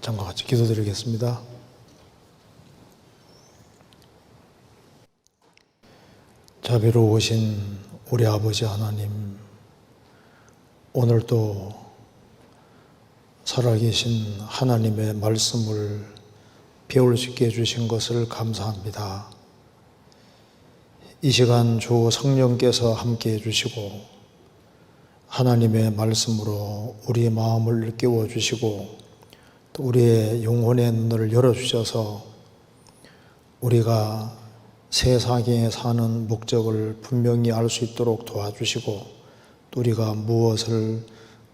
잠깐 같이 기도드리겠습니다. 자비로우신 우리 아버지 하나님, 오늘도 살아계신 하나님의 말씀을 배울 수 있게 해주신 것을 감사합니다. 이 시간 주 성령께서 함께 해주시고 하나님의 말씀으로 우리의 마음을 깨워주시고 또 우리의 영혼의 눈을 열어주셔서 우리가 세상에 사는 목적을 분명히 알 수 있도록 도와주시고 또 우리가 무엇을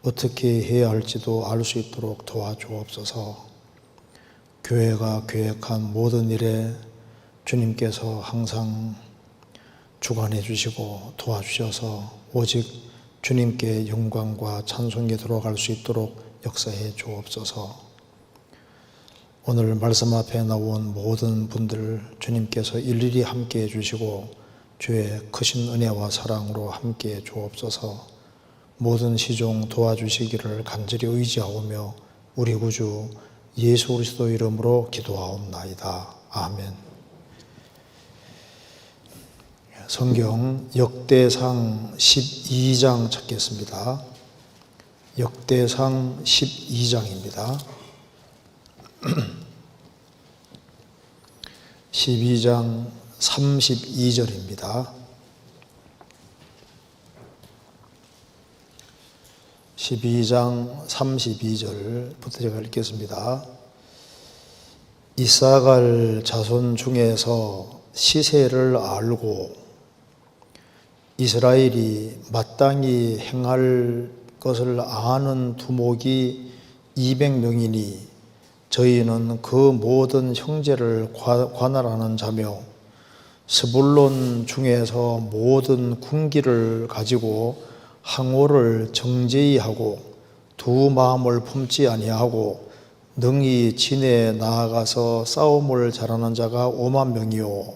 어떻게 해야 할지도 알 수 있도록 도와주옵소서. 교회가 계획한 모든 일에 주님께서 항상 주관해 주시고 도와주셔서 오직 주님께 영광과 찬송이 들어갈 수 있도록 역사해 주옵소서. 오늘 말씀 앞에 나온 모든 분들 주님께서 일일이 함께 해주시고 주의 크신 은혜와 사랑으로 함께 해 주옵소서. 모든 시종 도와주시기를 간절히 의지하오며 우리 구주 예수 그리스도 이름으로 기도하옵나이다. 아멘. 성경 역대상 12장 찾겠습니다. 역대상 12장입니다. 12장 32절입니다. 12장 32절부터 제가 읽겠습니다. 이사갈 자손 중에서 시세를 알고 이스라엘이 마땅히 행할 것을 아는 두목이 200명이니 저희는 그 모든 형제를 관할하는 자며 스불론 중에서 모든 군기를 가지고 항오를 정제히 하고 두 마음을 품지 아니하고 능히 진에 나아가서 싸움을 잘하는 자가 5만 명이요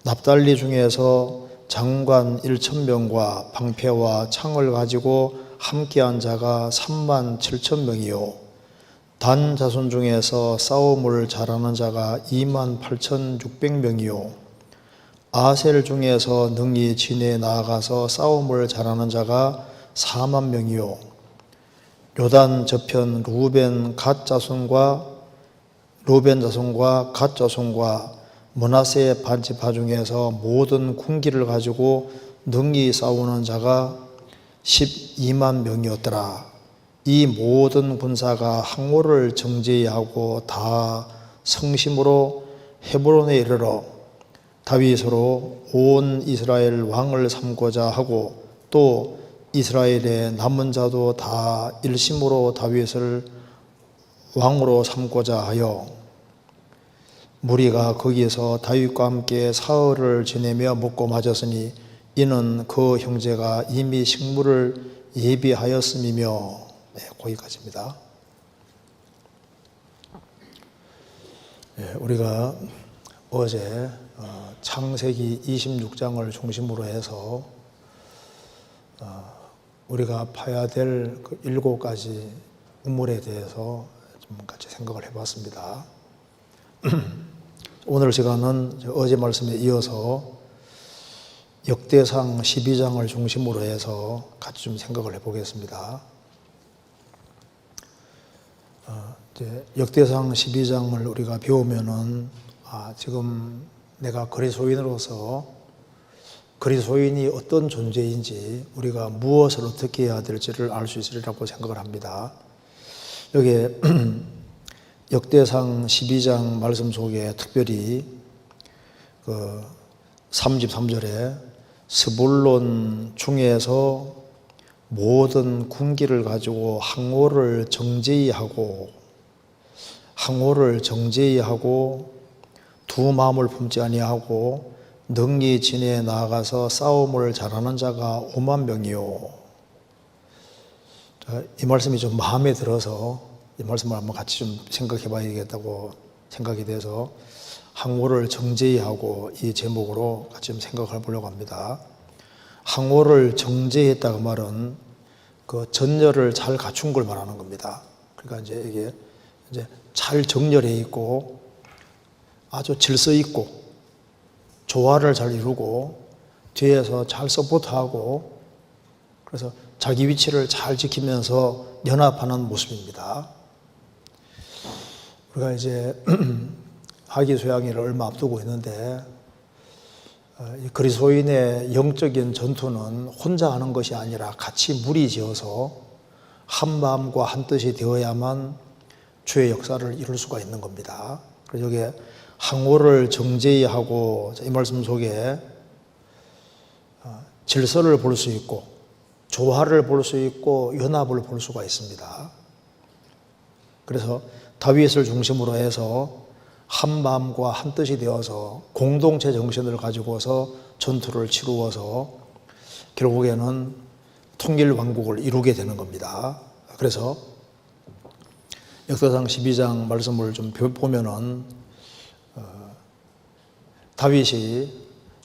납달리 중에서 장관 1,000명과 방패와 창을 가지고 함께한 자가 3만 7천 명이요 단 자손 중에서 싸움을 잘하는 자가 2만 8,600명이요 아셀 중에서 능히 진에 나아가서 싸움을 잘하는 자가 4만 명이요 요단 저편 루벤 자손과 갓 자손과 므낫세 반지파 중에서 모든 군기를 가지고 능히 싸우는 자가 12만 명이었더라. 이 모든 군사가 항오를 정제히 하고 다 성심으로 헤브론에 이르러 다윗으로 온 이스라엘 왕을 삼고자 하고 또 이스라엘의 남은 자도 다 일심으로 다윗을 왕으로 삼고자 하여 무리가 거기에서 다윗과 함께 사흘을 지내며 먹고 마셨으니 이는 그 형제가 이미 식물을 예비하였음이며. 네, 거기까지입니다. 네, 우리가 어제 창세기 26장을 중심으로 해서 우리가 파야 될 그 7가지 우물에 대해서 좀 같이 생각을 해봤습니다. 오늘 시간은 어제 말씀에 이어서 역대상 12장을 중심으로 해서 같이 좀 생각을 해보겠습니다. 역대상 12장을 우리가 배우면은 지금 내가 그리스도인으로서 그리스도인이 어떤 존재인지 우리가 무엇을 어떻게 해야 될지를 알 수 있으리라고 생각을 합니다. 여기에 역대상 12장 말씀 속에 특별히 그 33절에 스불론 중에서 모든 군기를 가지고 항오를 정제히 하고 두 마음을 품지 아니하고 능히 진에 나아가서 싸움을 잘하는 자가 5만 명이요. 이 말씀이 좀 마음에 들어서 이 말씀을 한번 같이 좀 생각해 봐야겠다고 생각이 돼서 항오를 정제히 하고 이 제목으로 같이 좀 생각해 보려고 합니다. 항오를 정제했다고 말은 그 전열을 잘 갖춘 걸 말하는 겁니다. 그러니까 이제 이게 이제 잘 정렬해 있고 아주 질서 있고 조화를 잘 이루고 뒤에서 잘 서포트하고 그래서 자기 위치를 잘 지키면서 연합하는 모습입니다. 우리가 이제 하기소양일을 얼마 앞두고 있는데 이 그리스도인의 영적인 전투는 혼자 하는 것이 아니라 같이 무리지어서 한 마음과 한 뜻이 되어야만 주의 역사를 이룰 수가 있는 겁니다. 그래서 여기에 항오를 정제히 하고 이 말씀 속에 질서를 볼 수 있고 조화를 볼 수 있고 연합을 볼 수가 있습니다. 그래서 다윗을 중심으로 해서 한 마음과 한 뜻이 되어서 공동체 정신을 가지고서 전투를 치루어서 결국에는 통일 왕국을 이루게 되는 겁니다. 그래서 역사상 12장 말씀을 좀 보면은 다윗이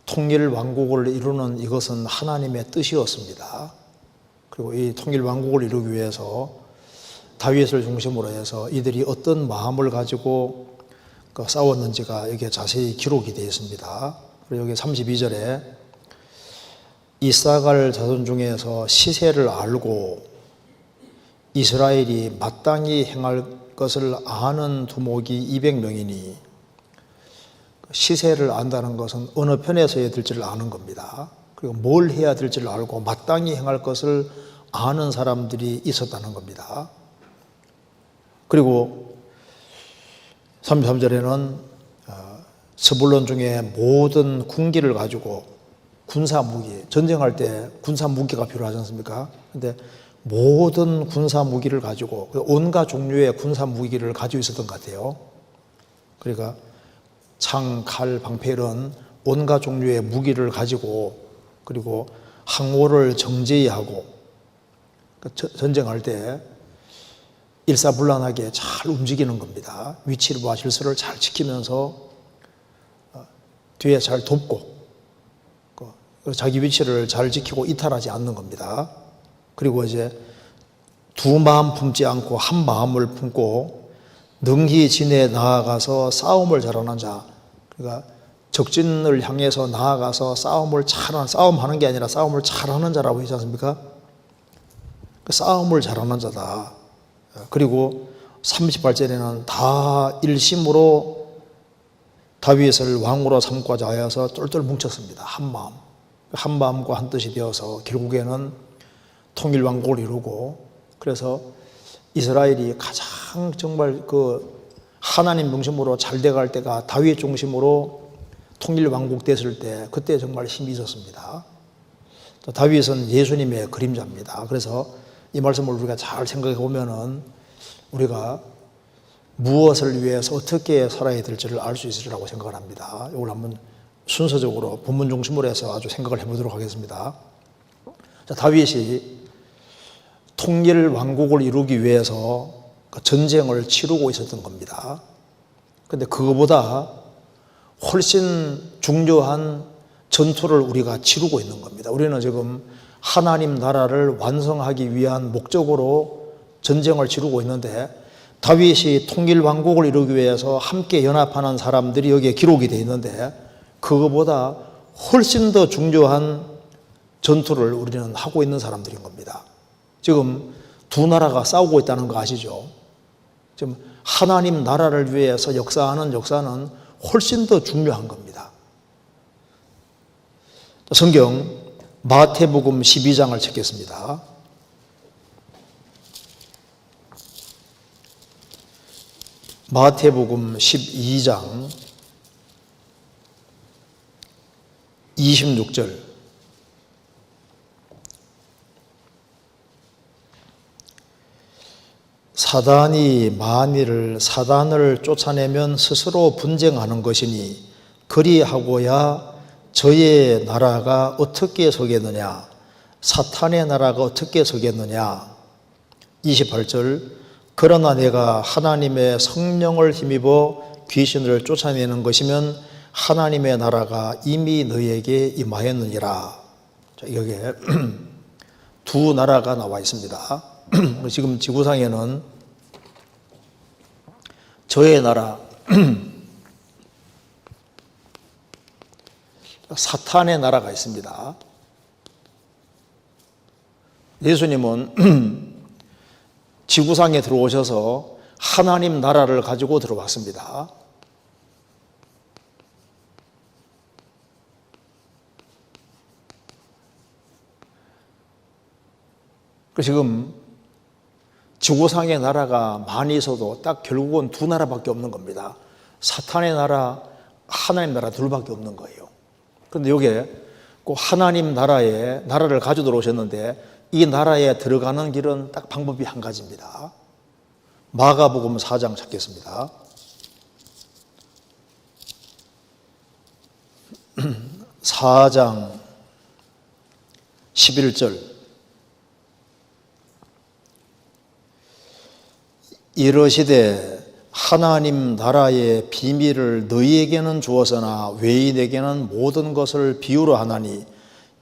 통일 왕국을 이루는 이것은 하나님의 뜻이었습니다. 그리고 이 통일 왕국을 이루기 위해서 다윗을 중심으로 해서 이들이 어떤 마음을 가지고 싸웠는지가 여기에 자세히 기록이 되어 있습니다. 그리고 여기 32절에 이사갈 자손 중에서 시세를 알고 이스라엘이 마땅히 행할 것을 아는 두목이 200명이니 시세를 안다는 것은 어느 편에 서야 될지를 아는 겁니다. 그리고 뭘 해야 될지를 알고 마땅히 행할 것을 아는 사람들이 있었다는 겁니다. 그리고 33절에는 스불론 중에 모든 군기를 가지고 군사 무기, 전쟁할 때 군사 무기가 필요하지 않습니까? 근데 모든 군사 무기를 가지고 온갖 종류의 군사 무기를 가지고 있었던 것 같아요. 그러니까 창, 칼, 방패 이런 온갖 종류의 무기를 가지고 그리고 항오를 정제히 하고 전쟁할 때 일사불란하게 잘 움직이는 겁니다. 위치와 질서를 잘 지키면서 뒤에 잘 돕고 자기 위치를 잘 지키고 이탈하지 않는 겁니다. 그리고 이제 두 마음 품지 않고 한 마음을 품고 능히 진에 나아가서 싸움을 잘하는 자, 그러니까 적진을 향해서 나아가서 싸움하는 게 아니라 싸움을 잘하는 자라고 하지 않습니까? 싸움을 잘하는 자다. 그리고 38절에는 다 일심으로 다윗을 왕으로 삼고자 하여서 똘똘 뭉쳤습니다. 한 마음. 한 마음과 한 뜻이 되어서 결국에는 통일 왕국을 이루고 그래서 이스라엘이 가장 정말 하나님 중심으로 잘 돼갈 때가 다윗 중심으로 통일 왕국 됐을 때 그때 정말 힘이 있었습니다. 또 다윗은 예수님의 그림자입니다. 그래서 이 말씀을 우리가 잘 생각해 보면은 우리가 무엇을 위해서 어떻게 살아야 될지를 알 수 있으리라고 생각을 합니다. 이걸 한번 순서적으로 본문 중심으로 해서 아주 생각을 해보도록 하겠습니다. 자, 다윗이 통일 왕국을 이루기 위해서 전쟁을 치르고 있었던 겁니다. 그런데 그거보다 훨씬 중요한 전투를 우리가 치르고 있는 겁니다. 우리는 지금 하나님 나라를 완성하기 위한 목적으로 전쟁을 치르고 있는데 다윗이 통일 왕국을 이루기 위해서 함께 연합하는 사람들이 여기에 기록이 되어 있는데 그거보다 훨씬 더 중요한 전투를 우리는 하고 있는 사람들인 겁니다. 지금 두 나라가 싸우고 있다는 거 아시죠? 지금 하나님 나라를 위해서 역사하는 역사는 훨씬 더 중요한 겁니다. 성경 마태복음 12장을 찾겠습니다. 마태복음 12장 26절 사단을 쫓아내면 스스로 분쟁하는 것이니 그리하고야 저의 나라가 어떻게 서겠느냐 사탄의 나라가 어떻게 서겠느냐 28절 그러나 내가 하나님의 성령을 힘입어 귀신을 쫓아내는 것이면 하나님의 나라가 이미 너희에게 임하였느니라. 자, 여기에 두 나라가 나와 있습니다. 지금 지구상에는 저의 나라, 사탄의 나라가 있습니다. 예수님은 지구상에 들어오셔서 하나님 나라를 가지고 들어왔습니다. 지금 지구상의 나라가 많이 있어도 딱 결국은 두 나라밖에 없는 겁니다. 사탄의 나라, 하나님 나라 둘밖에 없는 거예요. 그런데 여기에 그 하나님 나라를 가져 들어오셨는데 이 나라에 들어가는 길은 딱 방법이 한 가지입니다. 마가복음 4장 찾겠습니다. 4장 11절. 이러시되 하나님 나라의 비밀을 너희에게는 주었으나 외인에게는 모든 것을 비유로 하나니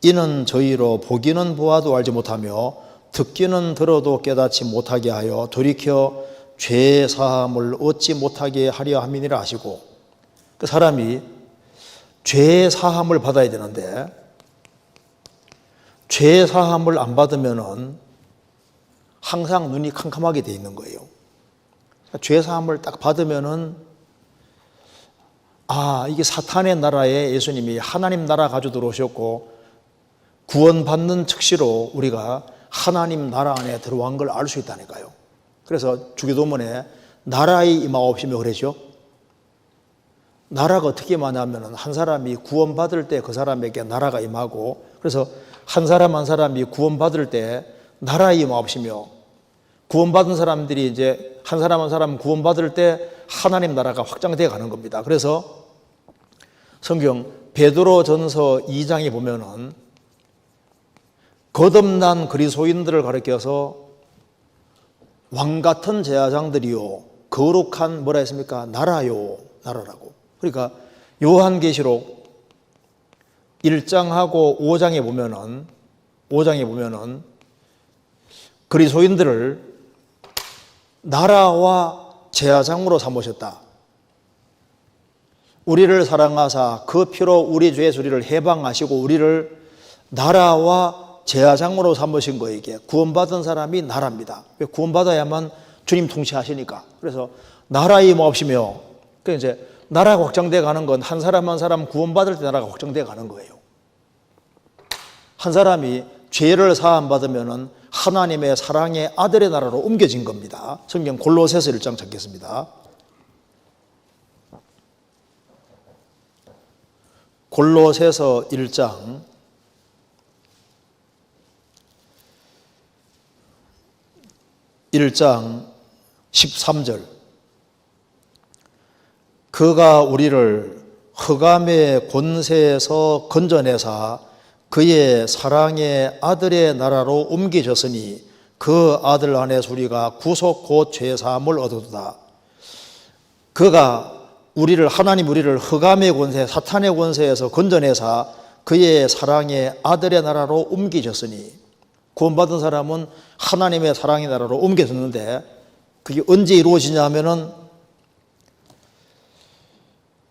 이는 저희로 보기는 보아도 알지 못하며 듣기는 들어도 깨닫지 못하게 하여 돌이켜 죄 사함을 얻지 못하게 하려 함이니라 하시고, 그 사람이 죄 사함을 받아야 되는데 죄 사함을 안 받으면은 항상 눈이 캄캄하게 돼 있는 거예요. 죄 사함을 딱 받으면은 이게 사탄의 나라에 예수님이 하나님 나라 가져 들어오셨고 구원받는 즉시로 우리가 하나님 나라 안에 들어간 걸 알 수 있다니까요. 그래서 주기도문에 나라의 임하옵시며 그러죠. 나라가 어떻게 임하냐면 한 사람이 구원받을 때 그 사람에게 나라가 임하고, 그래서 한 사람 한 사람이 구원받을 때 나라의 임하옵시며, 구원받은 사람들이 이제 한 사람 한 사람 구원받을 때 하나님 나라가 확장되어 가는 겁니다. 그래서 성경 베드로전서 2장에 보면은 거듭난 그리스도인들을 가리켜서 왕 같은 제사장들이요 거룩한 뭐라 했습니까? 나라요, 나라라고. 그러니까 요한계시록 1장하고 5장에 보면은 그리스도인들을 나라와 제사장으로 삼으셨다. 우리를 사랑하사 그 피로 우리 죄의 소리를 해방하시고 우리를 나라와 제사장으로 삼으신 거에게 구원받은 사람이 나라입니다. 왜? 구원받아야만 주님 통치하시니까. 그래서 나라의 임하옵시며, 그 이제 나라가 확장돼 가는 건 한 사람 한 사람 구원받을 때 나라가 확장돼 가는 거예요. 한 사람이 죄를 사함 받으면은 하나님의 사랑의 아들의 나라로 옮겨진 겁니다. 성경 골로새서 1장 찾겠습니다. 골로새서 1장 13절. 그가 우리를 흑암의 권세에서 건져내사 그의 사랑의 아들의 나라로 옮기셨으니 그 아들 안에서 우리가 구속 곧 죄사함을 얻었다. 그가 하나님 우리를 흑암의 권세, 사탄의 권세에서 건져내사 그의 사랑의 아들의 나라로 옮기셨으니, 구원받은 사람은 하나님의 사랑의 나라로 옮겨졌는데 그게 언제 이루어지냐 하면은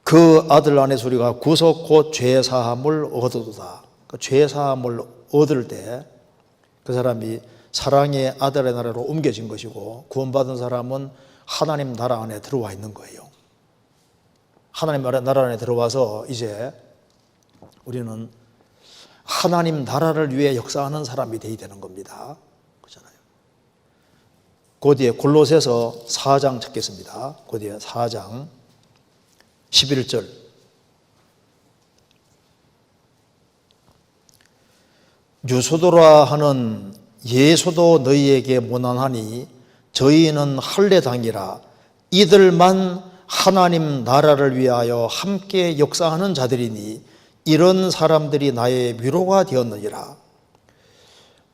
그 아들 안에서 우리가 구속 곧 죄사함을 얻어도다. 그 죄사함을 얻을 때 그 사람이 사랑의 아들의 나라로 옮겨진 것이고, 구원받은 사람은 하나님 나라 안에 들어와 있는 거예요. 하나님 나라 안에 들어와서 이제 우리는 하나님 나라를 위해 역사하는 사람이 되어야 되는 겁니다. 그렇잖아요. 그 뒤에 골로새서 4장 찾겠습니다. 그 뒤에 4장 11절. 유수도라 하는 예수도 너희에게 무난하니 저희는 할례당이라 이들만 하나님 나라를 위하여 함께 역사하는 자들이니 이런 사람들이 나의 위로가 되었느니라.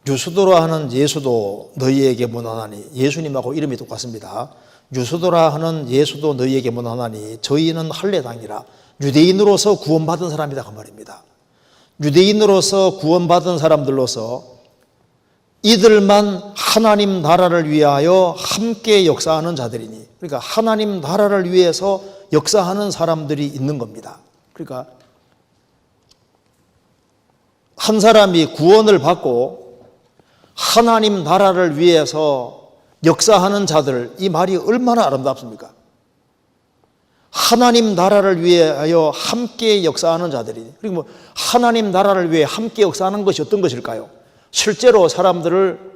유수도라 하는 예수도 너희에게 무난하니, 예수님하고 이름이 똑같습니다. 유수도라 하는 예수도 너희에게 무난하니 저희는 할례당이라, 유대인으로서 구원받은 사람이다 그 말입니다. 유대인으로서 구원받은 사람들로서 이들만 하나님 나라를 위하여 함께 역사하는 자들이니, 그러니까 하나님 나라를 위해서 역사하는 사람들이 있는 겁니다. 그러니까 한 사람이 구원을 받고 하나님 나라를 위해서 역사하는 자들, 이 말이 얼마나 아름답습니까? 하나님 나라를 위하여 함께 역사하는 자들이, 그리고 뭐 하나님 나라를 위해 함께 역사하는 것이 어떤 것일까요? 실제로 사람들을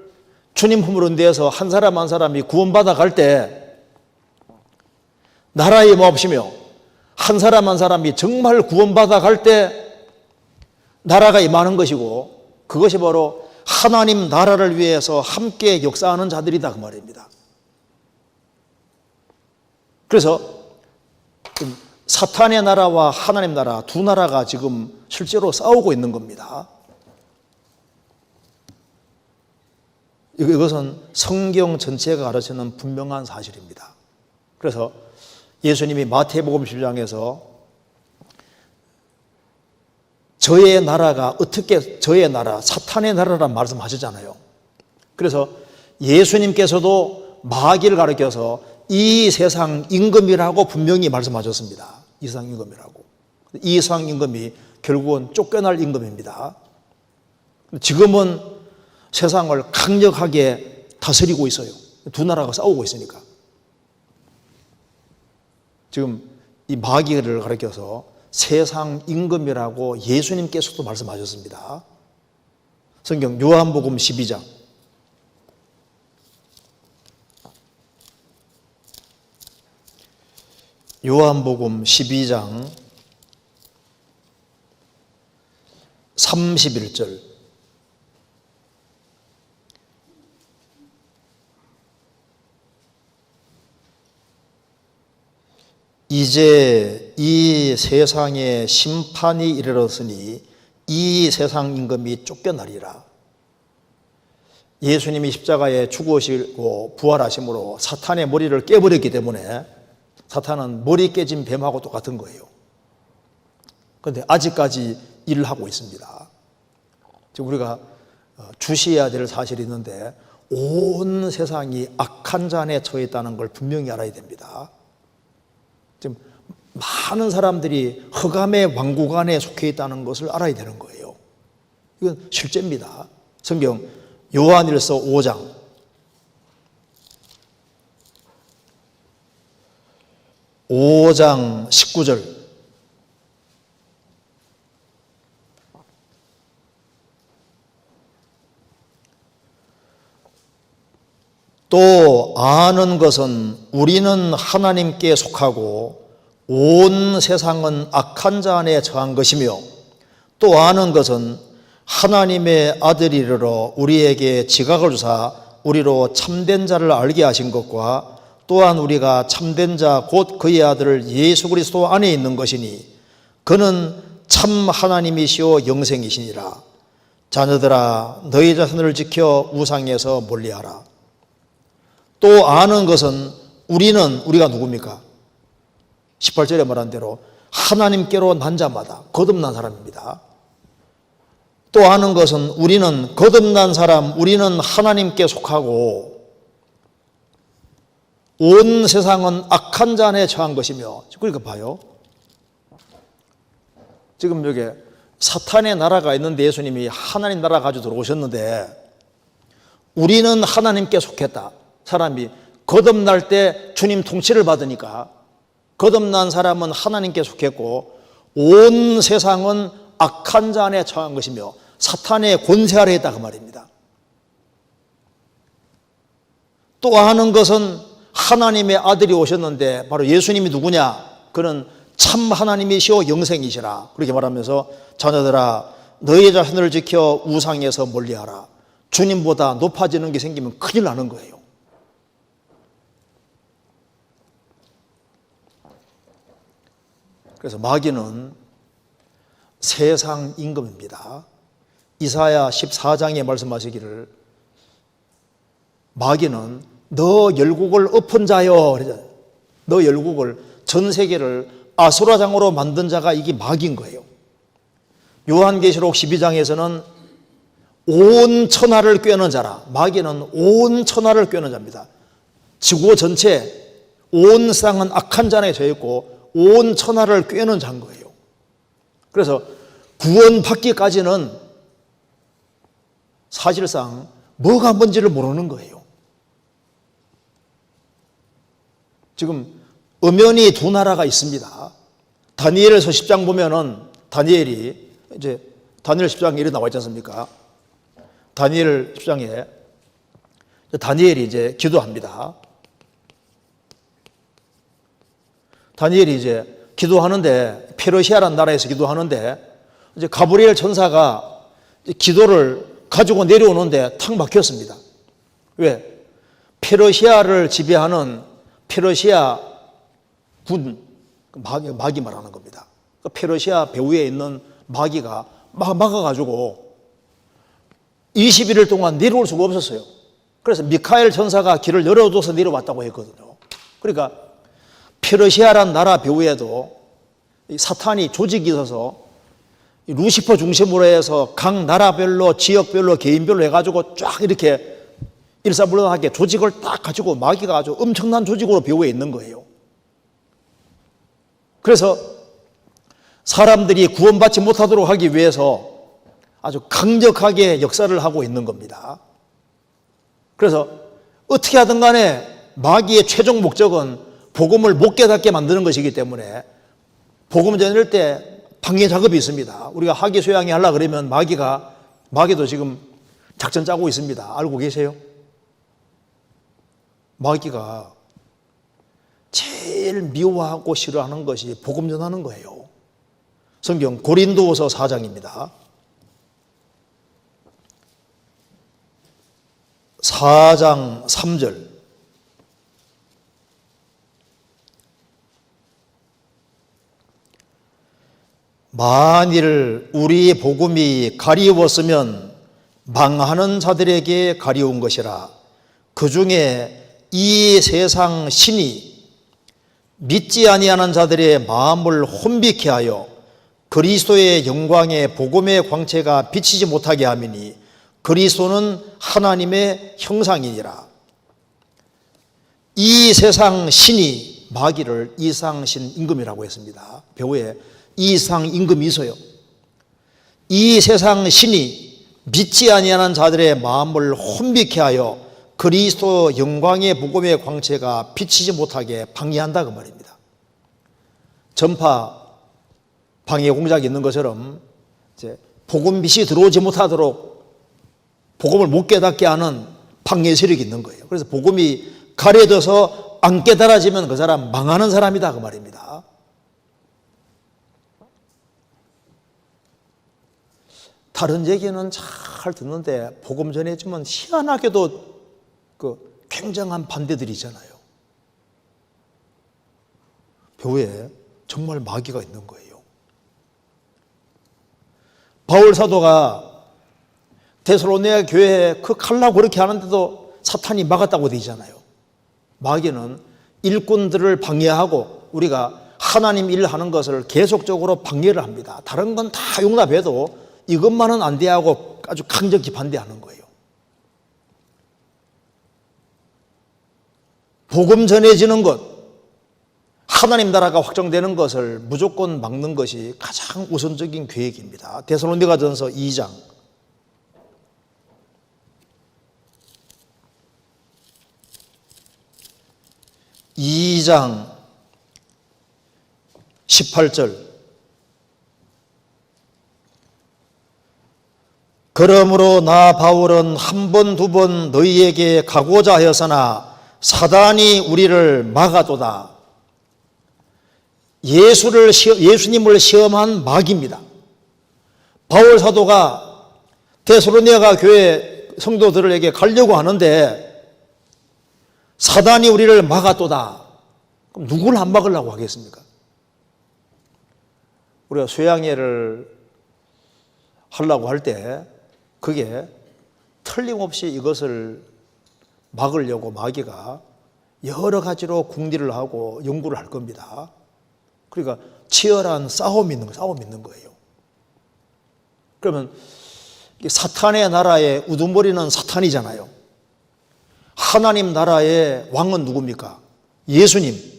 주님 품으로 인도해서 한 사람 한 사람이 구원받아 갈 때 나라의 몹시며 한 사람 한 사람이 정말 구원받아 갈 때 나라가 임하는 것이고, 그것이 바로 하나님 나라를 위해서 함께 역사하는 자들이다 그 말입니다. 그래서 사탄의 나라와 하나님 나라 두 나라가 지금 실제로 싸우고 있는 겁니다. 이것은 성경 전체가 가르치는 분명한 사실입니다. 그래서 예수님이 마태복음 10장에서 저의 나라가 어떻게 저의 나라, 사탄의 나라란 말씀하셨잖아요. 그래서 예수님께서도 마귀를 가리켜서 이 세상 임금이라고 분명히 말씀하셨습니다. 이 세상 임금이라고. 이 세상 임금이 결국은 쫓겨날 임금입니다. 지금은 세상을 강력하게 다스리고 있어요. 두 나라가 싸우고 있으니까. 지금 이 마귀를 가리켜서 세상 임금이라고 예수님께서도 말씀하셨습니다. 성경 요한복음 12장. 요한복음 12장 31절. 이제 이 세상에 심판이 이르렀으니 이 세상 임금이 쫓겨나리라. 예수님이 십자가에 죽으시고 부활하심으로 사탄의 머리를 깨버렸기 때문에 사탄은 머리 깨진 뱀하고 똑같은 거예요. 그런데 아직까지 일을 하고 있습니다. 지금 우리가 주시해야 될 사실이 있는데, 온 세상이 악한 잔에 처해 있다는 걸 분명히 알아야 됩니다. 지금 많은 사람들이 흑암의 왕국 안에 속해 있다는 것을 알아야 되는 거예요. 이건 실제입니다. 성경 요한일서 5장 19절. 또 아는 것은 우리는 하나님께 속하고 온 세상은 악한 자 안에 처한 것이며, 또 아는 것은 하나님의 아들이르러 우리에게 지각을 주사 우리로 참된 자를 알게 하신 것과, 또한 우리가 참된 자 곧 그의 아들 예수 그리스도 안에 있는 것이니 그는 참 하나님이시오 영생이시니라. 자녀들아 너희 자손을 지켜 우상에서 멀리하라. 또 아는 것은 우리가 누굽니까? 18절에 말한 대로 하나님께로 난 자마다, 거듭난 사람입니다. 또 아는 것은 우리는 거듭난 사람, 우리는 하나님께 속하고 온 세상은 악한 자 안에 처한 것이며. 그러니까 봐요. 지금 여기 사탄의 나라가 있는데 예수님이 하나님 나라 가지고 들어오셨는데, 우리는 하나님께 속했다. 사람이 거듭날 때 주님 통치를 받으니까 거듭난 사람은 하나님께 속했고, 온 세상은 악한 자 안에 처한 것이며 사탄의 권세 아래에 있다 그 말입니다. 또 아는 것은 하나님의 아들이 오셨는데 바로 예수님이 누구냐? 그는 참 하나님이시오 영생이시라. 그렇게 말하면서 자녀들아 너희 자손을 지켜 우상에서 멀리하라. 주님보다 높아지는 게 생기면 큰일 나는 거예요. 그래서 마귀는 세상 임금입니다. 이사야 14장에 말씀하시기를 마귀는 너 열국을 엎은 자여, 너 열국을, 전 세계를 아수라장으로 만든 자가 이게 마귀인 거예요. 요한계시록 12장에서는 온 천하를 꿰는 자라. 마귀는 온 천하를 꿰는 자입니다. 지구 전체 온 세상은 악한 자에 져 있고 온 천하를 꿰는 자인 거예요. 그래서 구원받기까지는 사실상 뭐가 뭔지를 모르는 거예요. 지금 엄연히 두 나라가 있습니다. 다니엘서 10장 보면은 다니엘이 이제 다니엘 10장에 이렇게 나와 있지 않습니까? 다니엘 10장에 다니엘이 이제 기도합니다. 다니엘이 이제 기도하는데 페르시아라는 나라에서 기도하는데 이제 가브리엘 천사가 기도를 가지고 내려오는데 탁 막혔습니다. 왜? 페르시아를 지배하는 페르시아 군 마귀 말하는 겁니다. 페르시아 배후에 있는 마귀가 막아가지고 21일 동안 내려올 수가 없었어요. 그래서 미카엘 천사가 길을 열어줘서 내려왔다고 했거든요. 그러니까 페르시아란 나라 배후에도 사탄이 조직이 있어서 루시퍼 중심으로 해서 각 나라별로 지역별로 개인별로 해가지고 쫙 이렇게 일사불란하게 조직을 딱 가지고 마귀가 아주 엄청난 조직으로 배후에 있는 거예요. 그래서 사람들이 구원받지 못하도록 하기 위해서 아주 강력하게 역사를 하고 있는 겁니다. 그래서 어떻게 하든 간에 마귀의 최종 목적은 복음을 못 깨닫게 만드는 것이기 때문에 복음 전할 때 방해 작업이 있습니다. 우리가 하기소양이 하려고 그러면 마귀도 지금 작전 짜고 있습니다. 알고 계세요? 마귀가 제일 미워하고 싫어하는 것이 복음 전하는 거예요. 성경 고린도후서 4장입니다. 4장 3절. 만일 우리 복음이 가리웠으면 망하는 자들에게 가리운 것이라. 그 중에 이 세상 신이 믿지 아니하는 자들의 마음을 혼비케 하여 그리스도의 영광의 복음의 광채가 비치지 못하게 함이니 그리스도는 하나님의 형상이니라. 이 세상 신이 마귀를 이상신 임금이라고 했습니다. 배후에 이상 임금이 있어요. 이 세상 신이 믿지 아니하는 자들의 마음을 혼비케 하여 그리스도 영광의 복음의 광채가 비치지 못하게 방해한다 그 말입니다. 전파 방해 공작이 있는 것처럼 이제 복음 빛이 들어오지 못하도록 복음을 못 깨닫게 하는 방해 세력이 있는 거예요. 그래서 복음이 가려져서 안 깨달아지면 그 사람 망하는 사람이다 그 말입니다. 다른 얘기는 잘 듣는데 복음 전해지면 희한하게도 그 굉장한 반대들이 있잖아요. 교회에 정말 마귀가 있는 거예요. 바울 사도가 데살로니가 교회에 그 칼라고 그렇게 하는데도 사탄이 막았다고 되잖아요. 마귀는 일꾼들을 방해하고 우리가 하나님 일을 하는 것을 계속적으로 방해를 합니다. 다른 건 다 용납해도 이것만은 안 돼 하고 아주 강력히 반대하는 거예요. 복음 전해지는 것, 하나님 나라가 확정되는 것을 무조건 막는 것이 가장 우선적인 계획입니다. 데살로니가전서 2장 18절. 그러므로 나 바울은 한 번, 두 번 너희에게 가고자 하였으나 사단이 우리를 막아도다. 예수님을 시험한 마귀입니다. 바울 사도가 데살로니가 교회 성도들에게 가려고 하는데 사단이 우리를 막아도다. 그럼 누구를 안 막으려고 하겠습니까? 우리가 수양회를 하려고 할 때 그게 틀림없이 이것을 막으려고 마귀가 여러 가지로 궁리를 하고 연구를 할 겁니다. 그러니까 치열한 싸움이 있는 거예요. 그러면 사탄의 나라의 우두머리는 사탄이잖아요. 하나님 나라의 왕은 누굽니까? 예수님.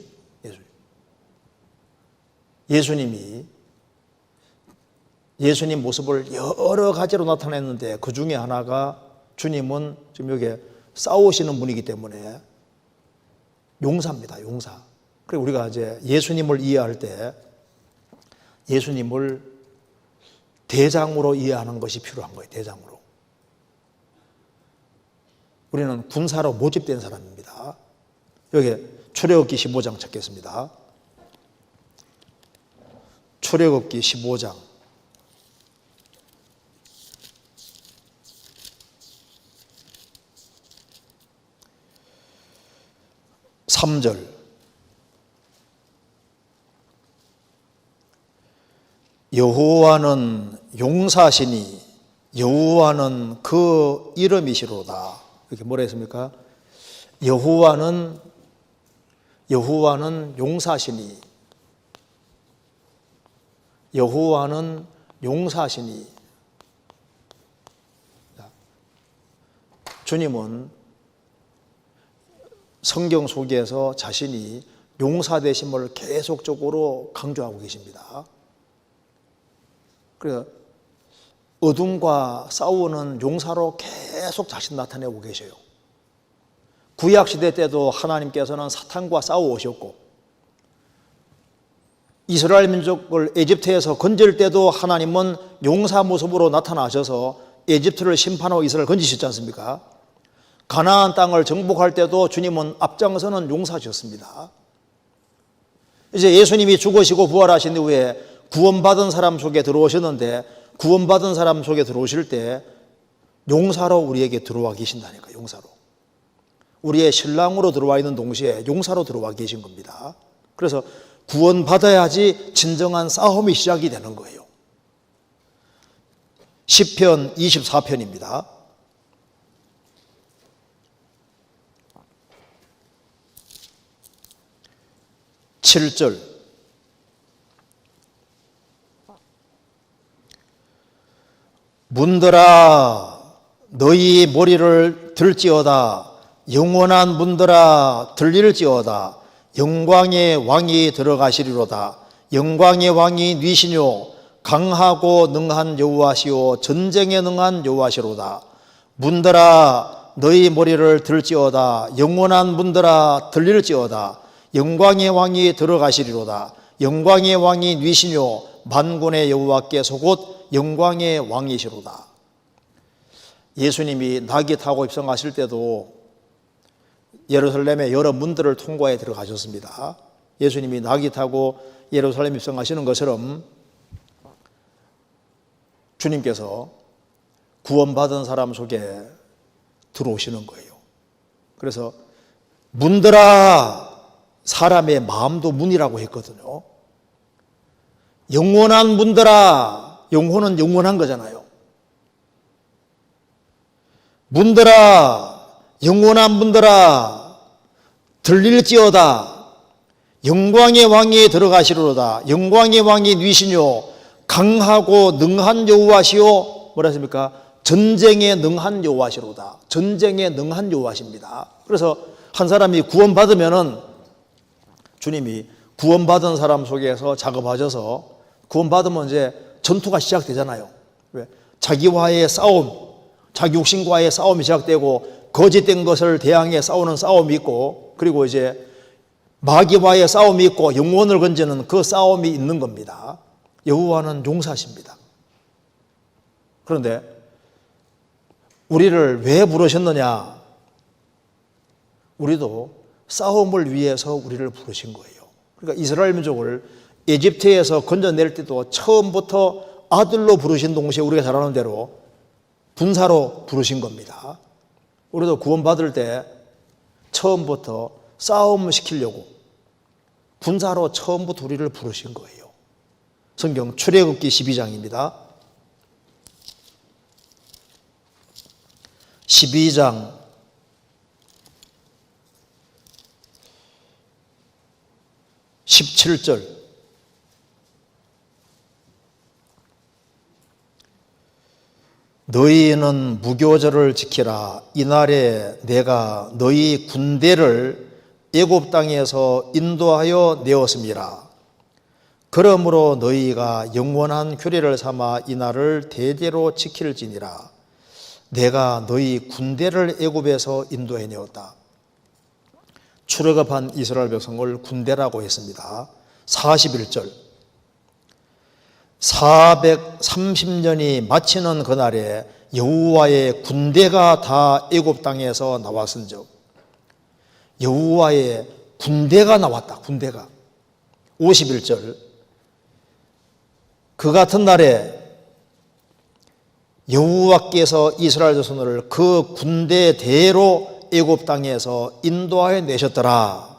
예수님 모습을 여러 가지로 나타냈는데 그 중에 하나가 주님은 지금 여기 싸우시는 분이기 때문에 용사입니다. 용사. 그리고 우리가 이제 예수님을 이해할 때 예수님을 대장으로 이해하는 것이 필요한 거예요. 대장으로. 우리는 군사로 모집된 사람입니다. 여기 출애굽기 15장 찾겠습니다. 출애굽기 15장 3절. 여호와는 용사시니 여호와는 그 이름이시로다. 이렇게 뭐라 했습니까? 여호와는 용사시니 여호와는 용사시니. 주님은 성경 속에서 자신이 용사 되심을 계속적으로 강조하고 계십니다. 그래서 어둠과 싸우는 용사로 계속 자신 나타내고 계셔요. 구약시대 때도 하나님께서는 사탄과 싸워오셨고, 이스라엘 민족을 에집트에서 건질 때도 하나님은 용사 모습으로 나타나셔서 에집트를 심판하고 이스라엘을 건지셨지 않습니까? 가나안 땅을 정복할 때도 주님은 앞장서는 용사셨습니다. 이제 예수님이 죽으시고 부활하신 후에 구원받은 사람 속에 들어오셨는데, 구원받은 사람 속에 들어오실 때 용사로 우리에게 들어와 계신다니까. 용사로. 우리의 신랑으로 들어와 있는 동시에 용사로 들어와 계신 겁니다. 그래서 구원받아야지 진정한 싸움이 시작이 되는 거예요. 시편 24편입니다. 7절. 문들아 너희 머리를 들지어다. 영원한 문들아 들릴지어다. 영광의 왕이 들어가시리로다. 영광의 왕이 뉘시뇨. 강하고 능한 여호와시오. 전쟁에 능한 여호와시로다. 문들아 너희 머리를 들지어다. 영원한 문들아 들릴지어다. 영광의 왕이 들어가시리로다. 영광의 왕이 뉘시뇨. 만군의 여호와께서 곧 영광의 왕이시로다. 예수님이 나귀 타고 입성하실 때도 예루살렘의 여러 문들을 통과해 들어가셨습니다. 예수님이 나귀 타고 예루살렘 입성하시는 것처럼 주님께서 구원받은 사람 속에 들어오시는 거예요. 그래서 문들아, 사람의 마음도 문이라고 했거든요. 영원한 문들아, 영혼은 영원한 거잖아요. 문들아, 영원한 문들아 들릴지어다. 영광의 왕이 들어가시리로다. 영광의 왕이 뉘시뇨. 강하고 능한 여호와시오. 뭐라 했습니까? 전쟁에 능한 여호와시로다. 전쟁에 능한 여호와십니다. 그래서 한 사람이 구원받으면은 주님이 구원받은 사람 속에서 작업하셔서, 구원받으면 이제 전투가 시작되잖아요. 왜? 자기와의 싸움, 자기 육신과의 싸움이 시작되고, 거짓된 것을 대항해 싸우는 싸움이 있고, 그리고 이제 마귀와의 싸움이 있고, 영혼을 건지는 그 싸움이 있는 겁니다. 여호와는 용사십니다. 그런데 우리를 왜 부르셨느냐? 우리도 싸움을 위해서 우리를 부르신 거예요. 그러니까 이스라엘 민족을 에집트에서 건져낼 때도 처음부터 아들로 부르신 동시에 우리가 잘 아는 대로 분사로 부르신 겁니다. 우리도 구원받을 때 처음부터 싸움을 시키려고 분사로 처음부터 우리를 부르신 거예요. 성경 출애굽기 12장입니다. 12장 17절. 너희는 무교절을 지키라. 이날에 내가 너희 군대를 애굽 땅에서 인도하여 내었음이라. 그러므로 너희가 영원한 규례를 삼아 이날을 대대로 지킬지니라. 내가 너희 군대를 애굽에서 인도해 내었다. 출애굽한 이스라엘 백성을 군대라고 했습니다. 41절. 430년이 마치는 그날에 여호와의 군대가 다 애굽 땅에서 나왔은즉, 여호와의 군대가 나왔다. 군대가. 51절. 그 같은 날에 여호와께서 이스라엘 자손을 그 군대대로 애굽 땅에서 인도하여 내셨더라.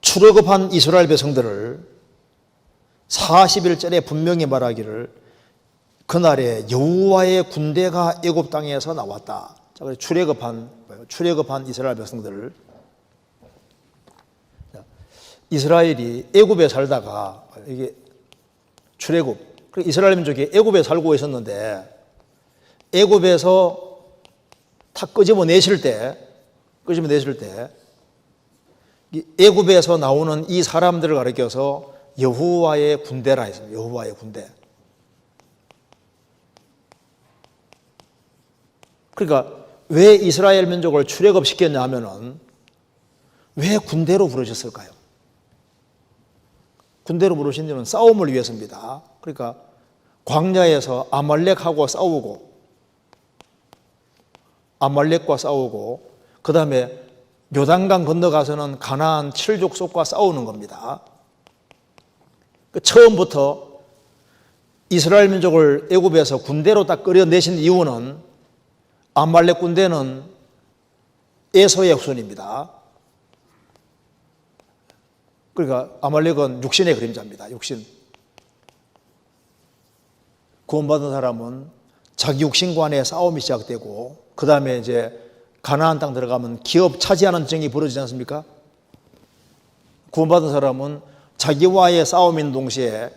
출애굽한 이스라엘 백성들을 41절에 분명히 말하기를 그날에 여호와의 군대가 애굽 땅에서 나왔다. 자, 출애굽한 이스라엘 백성들을, 이스라엘이 애굽에 살다가 이게 출애굽, 이스라엘 민족이 애굽에 살고 있었는데 애굽에서 다 끄집어 내실 때 애굽에서 나오는 이 사람들을 가리켜서 여호와의 군대라 했습니다. 여호와의 군대. 그러니까 왜 이스라엘 민족을 출애굽시켰냐 하면은 왜 군대로 부르셨을까요? 군대로 부르신 이유는 싸움을 위해서입니다. 그러니까 광야에서 아말렉과 싸우고 그 다음에 요단강 건너가서는 가나안 7족속과 싸우는 겁니다. 처음부터 이스라엘 민족을 애굽에서 군대로 딱 끌어내신 이유는 아말렉 군대는 에서의 후손입니다. 그러니까 아말렉은 육신의 그림자입니다. 육신. 구원받은 사람은 자기 육신과 의 싸움이 시작되고 그 다음에 이제 가나안 땅 들어가면 기업 차지하는 정이 벌어지지 않습니까? 구원받은 사람은 자기와의 싸움인 동시에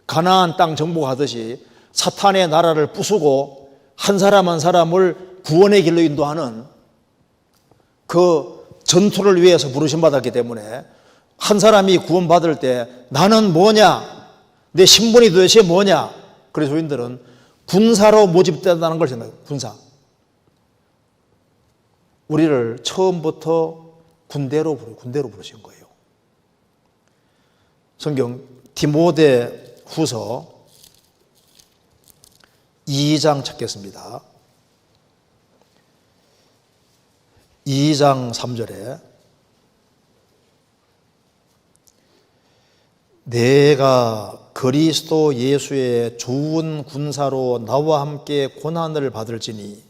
가나안 땅 정복하듯이 사탄의 나라를 부수고 한 사람 한 사람을 구원의 길로 인도하는 그 전투를 위해서 부르심받았기 때문에 한 사람이 구원받을 때 나는 뭐냐? 내 신분이 도대체 뭐냐? 그래서 우리들은 군사로 모집된다는 걸 생각해요. 군사. 우리를 처음부터 군대로 부르신 거예요. 성경 디모데 후서 2장 찾겠습니다. 2장 3절에 내가 그리스도 예수의 좋은 군사로 나와 함께 고난을 받을지니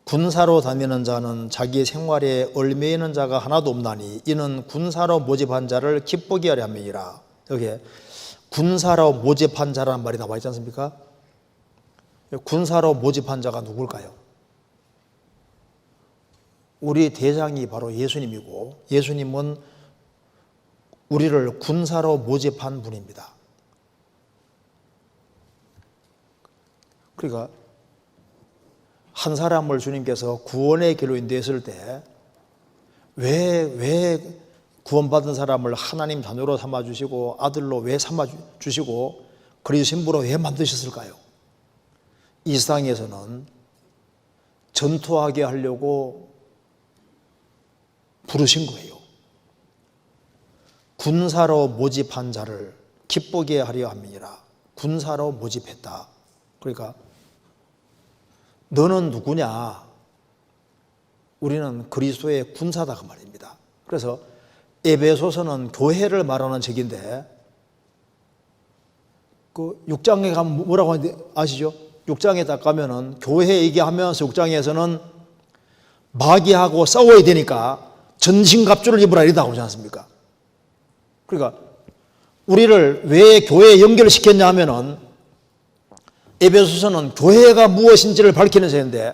군사로 다니는 자는 자기 생활에 얽매이는 자가 하나도 없나니 이는 군사로 모집한 자를 기쁘게 하려 함이니라. 여기에 군사로 모집한 자라는 말이 나와 있지 않습니까? 군사로 모집한 자가 누굴까요? 우리 대장이 바로 예수님이고 예수님은 우리를 군사로 모집한 분입니다. 그러니까 한 사람을 주님께서 구원의 길로 인도했을 때 왜 구원받은 사람을 하나님 자녀로 삼아주시고 아들로 왜 삼아주시고 그리스도 신부로 왜 만드셨을까요? 이 세상에서는 전투하게 하려고 부르신 거예요. 군사로 모집한 자를 기쁘게 하려 함이니라. 군사로 모집했다. 그러니까 너는 누구냐? 우리는 그리스도의 군사다 그 말입니다. 그래서 에베소서는 교회를 말하는 책인데 그 6장에 가면 뭐라고 하는지 아시죠? 6장에 딱 가면은 교회 얘기하면서 6장에서는 마귀하고 싸워야 되니까 전신갑주를 입으라 이러다 오지 않습니까? 그러니까 우리를 왜 교회에 연결시켰냐 하면은 에베소서는 교회가 무엇인지를 밝히는 책인데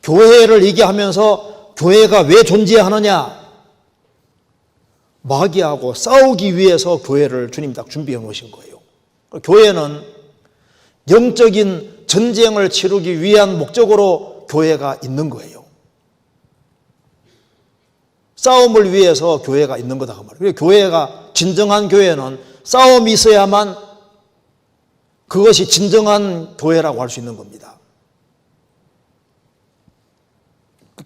교회를 얘기하면서 교회가 왜 존재하느냐? 마귀하고 싸우기 위해서 교회를 주님이 딱 준비해 놓으신 거예요. 교회는 영적인 전쟁을 치르기 위한 목적으로 교회가 있는 거예요. 싸움을 위해서 교회가 있는 거다 그 말이에요. 교회가 진정한 교회는 싸움이 있어야만 그것이 진정한 교회라고 할 수 있는 겁니다.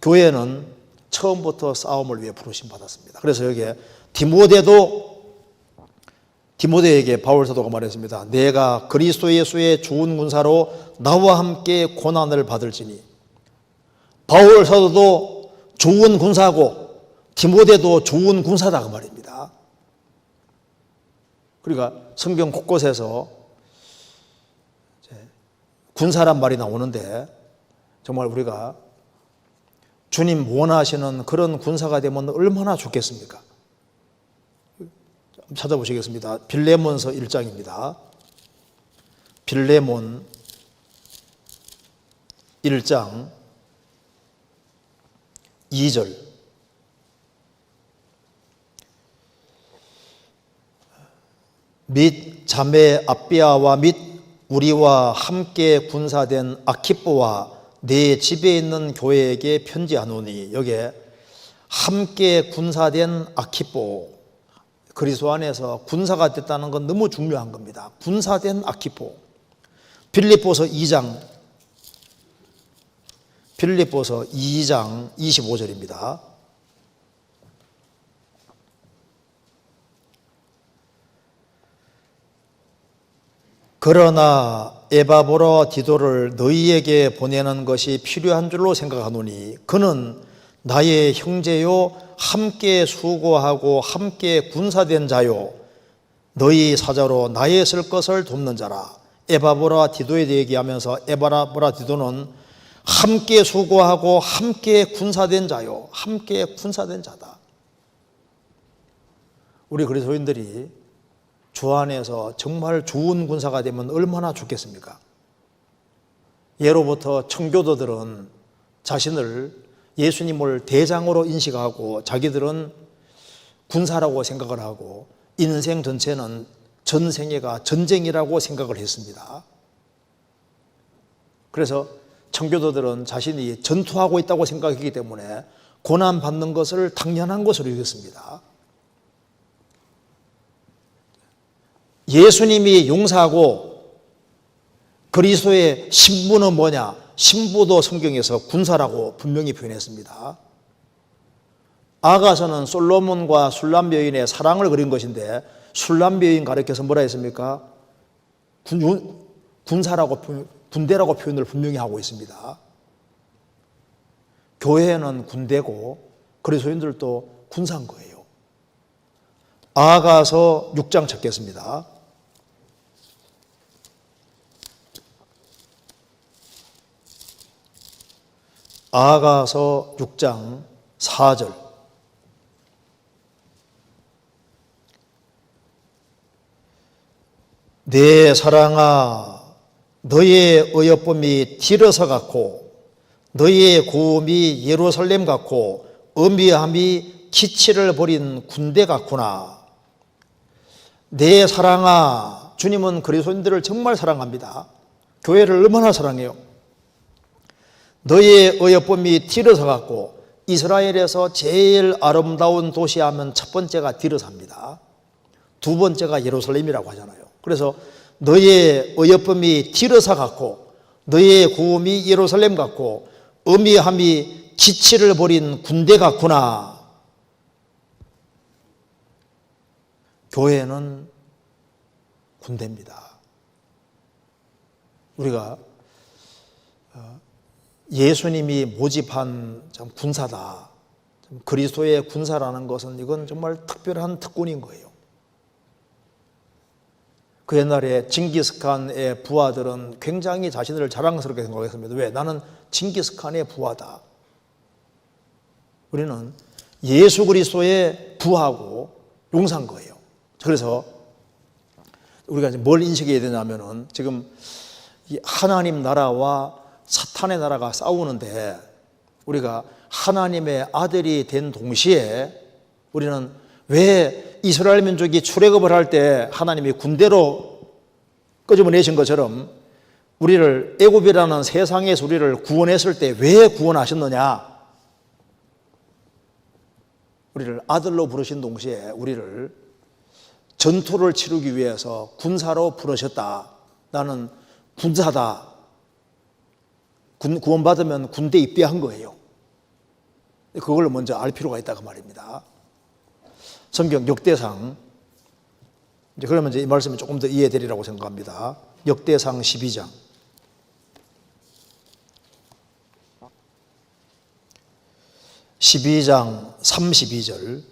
교회는 처음부터 싸움을 위해 부르심 받았습니다. 그래서 여기에 디모데에게 바울 사도가 말했습니다. 내가 그리스도 예수의 좋은 군사로 나와 함께 고난을 받을지니. 바울 사도도 좋은 군사고 디모데도 좋은 군사다 그 말입니다. 그러니까 성경 곳곳에서 군사란 말이 나오는데 정말 우리가 주님 원하시는 그런 군사가 되면 얼마나 좋겠습니까? 찾아보시겠습니다. 빌레몬서 1장입니다. 빌레몬 1장 2절. 및 자매 아비아와 및 우리와 함께 군사된 아키뽀와 내 집에 있는 교회에게 편지하노니. 여기에 함께 군사된 아키뽀, 그리스도 안에서 군사가 됐다는 건 너무 중요한 겁니다. 군사된 아키포. 빌립보서 2장 25절입니다. 그러나 에바보라 디도를 너희에게 보내는 것이 필요한 줄로 생각하노니 그는 나의 형제요 함께 수고하고 함께 군사된 자요 너희 사자로 나의 쓸 것을 돕는 자라. 에바보라 디도에 대해 얘기하면서 에바보라 디도는 함께 수고하고 함께 군사된 자요 함께 군사된 자다. 우리 그리스도인들이 주 안에서 정말 좋은 군사가 되면 얼마나 좋겠습니까? 예로부터 청교도들은 자신을 예수님을 대장으로 인식하고 자기들은 군사라고 생각을 하고 인생 전체는 전생애가 전쟁이라고 생각을 했습니다. 그래서 청교도들은 자신이 전투하고 있다고 생각했기 때문에 고난받는 것을 당연한 것으로 여겼습니다. 예수님이 용사하고 그리스도의 신부는 뭐냐? 신부도 성경에서 군사라고 분명히 표현했습니다. 아가서는 솔로몬과 술람 여인의 사랑을 그린 것인데 술람 여인 가르쳐서 뭐라 했습니까? 군대라고 표현을 분명히 하고 있습니다. 교회는 군대고 그리스도인들도 군사인 거예요. 아가서 6장 찾겠습니다. 아가서 6장 4절. 내 사랑아 너의 어여쁨이 디르서 같고 너의 고음이 예루살렘 같고 어미함이 기치를 벌인 군대 같구나. 내 사랑아. 주님은 그리스도인들을 정말 사랑합니다. 교회를 얼마나 사랑해요. 너의 어여쁨이 디르서 같고 이스라엘에서 제일 아름다운 도시 하면 첫 번째가 디르사입니다. 두 번째가 예루살렘이라고 하잖아요. 그래서 너의 어여쁨이 디르사 같고 너의 고음이 예루살렘 같고 어미함이 기치를 벌인 군대 같구나. 교회는 군대입니다. 우리가 예수님이 모집한 군사다. 그리스도의 군사라는 것은 이건 정말 특별한 특권인 거예요. 그 옛날에 징기스칸의 부하들은 굉장히 자신을 자랑스럽게 생각했습니다. 왜? 나는 징기스칸의 부하다. 우리는 예수 그리스도의 부하고 용사인 거예요. 그래서 우리가 뭘 인식해야 되냐면은 지금 이 하나님 나라와 사탄의 나라가 싸우는데 우리가 하나님의 아들이 된 동시에 우리는 왜 이스라엘 민족이 출애굽을 할 때 하나님이 군대로 끄집어내신 것처럼 우리를 애굽이라는 세상에서 우리를 구원했을 때 왜 구원하셨느냐? 우리를 아들로 부르신 동시에 우리를 전투를 치르기 위해서 군사로 부르셨다. 나는 군사다. 구원받으면 군대 입대한 거예요. 그걸 먼저 알 필요가 있다 그 말입니다. 성경 역대상, 이제 그러면 이제 이 말씀을 조금 더 이해되리라고 생각합니다. 역대상 12장. 12장 32절.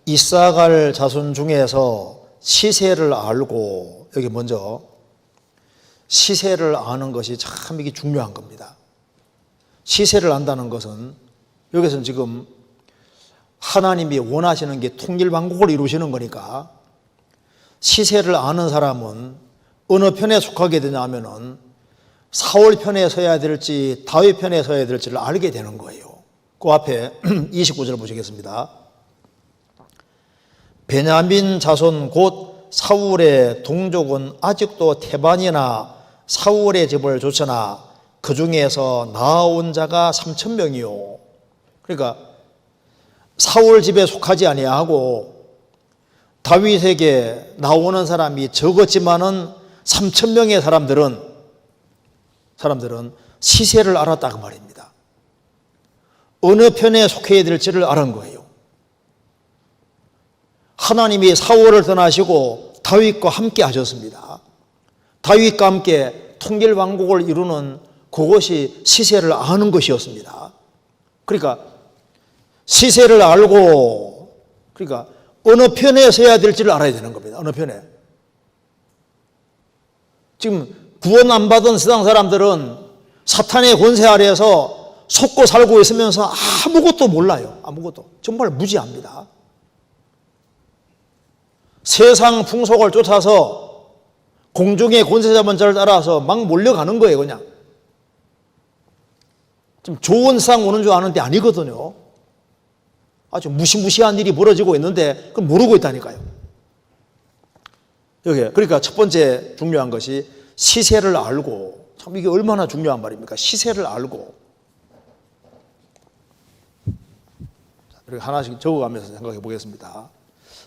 이사갈 자손 중에서 시세를 알고, 여기 먼저 시세를 아는 것이 참 이게 중요한 겁니다. 시세를 안다는 것은 여기서는 지금 하나님이 원하시는 게 통일왕국을 이루시는 거니까 시세를 아는 사람은 어느 편에 속하게 되냐 하면은 사울 편에 서야 될지 다윗 편에 서야 될지를 알게 되는 거예요. 그 앞에 29절 보시겠습니다. 베냐민 자손 곧 사울의 동족은 아직도 테반이나 사울의 집을 쫓으나 그 중에서 나아온 자가 3,000명이요. 그러니까 사울 집에 속하지 아니하고 다윗에게 나오는 사람이 적었지만은 3,000명의 사람들은 시세를 알았다 그 말입니다. 어느 편에 속해야 될지를 알은 거예요. 하나님이 사울을 떠나시고 다윗과 함께 하셨습니다. 다윗과 함께 통일왕국을 이루는 그것이 시세를 아는 것이었습니다. 그러니까 시세를 알고, 그러니까 어느 편에 서야 될지를 알아야 되는 겁니다. 어느 편에. 지금 구원 안 받은 세상 사람들은 사탄의 권세 아래에서 속고 살고 있으면서 아무것도 몰라요. 아무것도. 정말 무지합니다. 세상 풍속을 쫓아서 공중의 권세자만 따라서 막 몰려가는 거예요, 그냥. 지금 좋은 세상 오는 줄 아는데 아니거든요. 아주 무시무시한 일이 벌어지고 있는데 그걸 모르고 있다니까요. 여기 그러니까 첫 번째 중요한 것이 시세를 알고, 참 이게 얼마나 중요한 말입니까? 시세를 알고. 이렇게 하나씩 적어가면서 생각해 보겠습니다.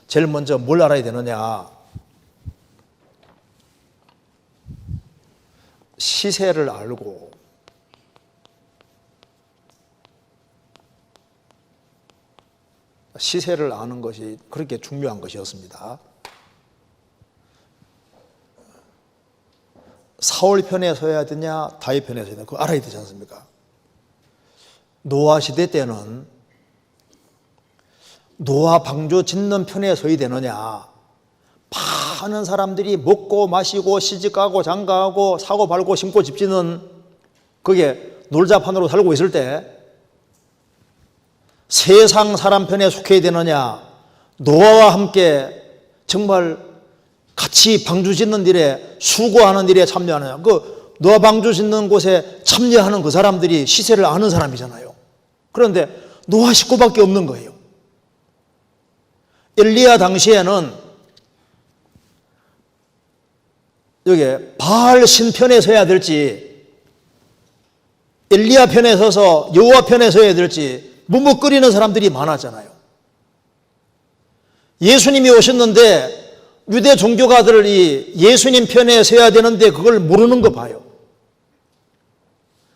제일 먼저 뭘 알아야 되느냐? 시세를 알고, 시세를 아는 것이 그렇게 중요한 것이었습니다. 사울 편에 서야 되냐, 다윗 편에 서야 되냐, 그거 알아야 되지 않습니까? 노아 시대 때는 노아 방주 짓는 편에 서야 되느냐, 많은 사람들이 먹고 마시고 시집가고 장가하고 사고 팔고 심고 집 짓는 그게 놀자판으로 살고 있을 때 세상 사람 편에 속해야 되느냐, 노아와 함께 정말 같이 방주 짓는 일에 수고하는 일에 참여하느냐. 그 노아 방주 짓는 곳에 참여하는 그 사람들이 시세를 아는 사람이잖아요. 그런데 노아 식구밖에 없는 거예요. 엘리야 당시에는 여기 바알 신 편에 서야 될지 엘리야 편에 서서 여호와 편에 서야 될지 머뭇거리는 사람들이 많았잖아요. 예수님이 오셨는데 유대 종교가들이 예수님 편에 서야 되는데 그걸 모르는 거 봐요.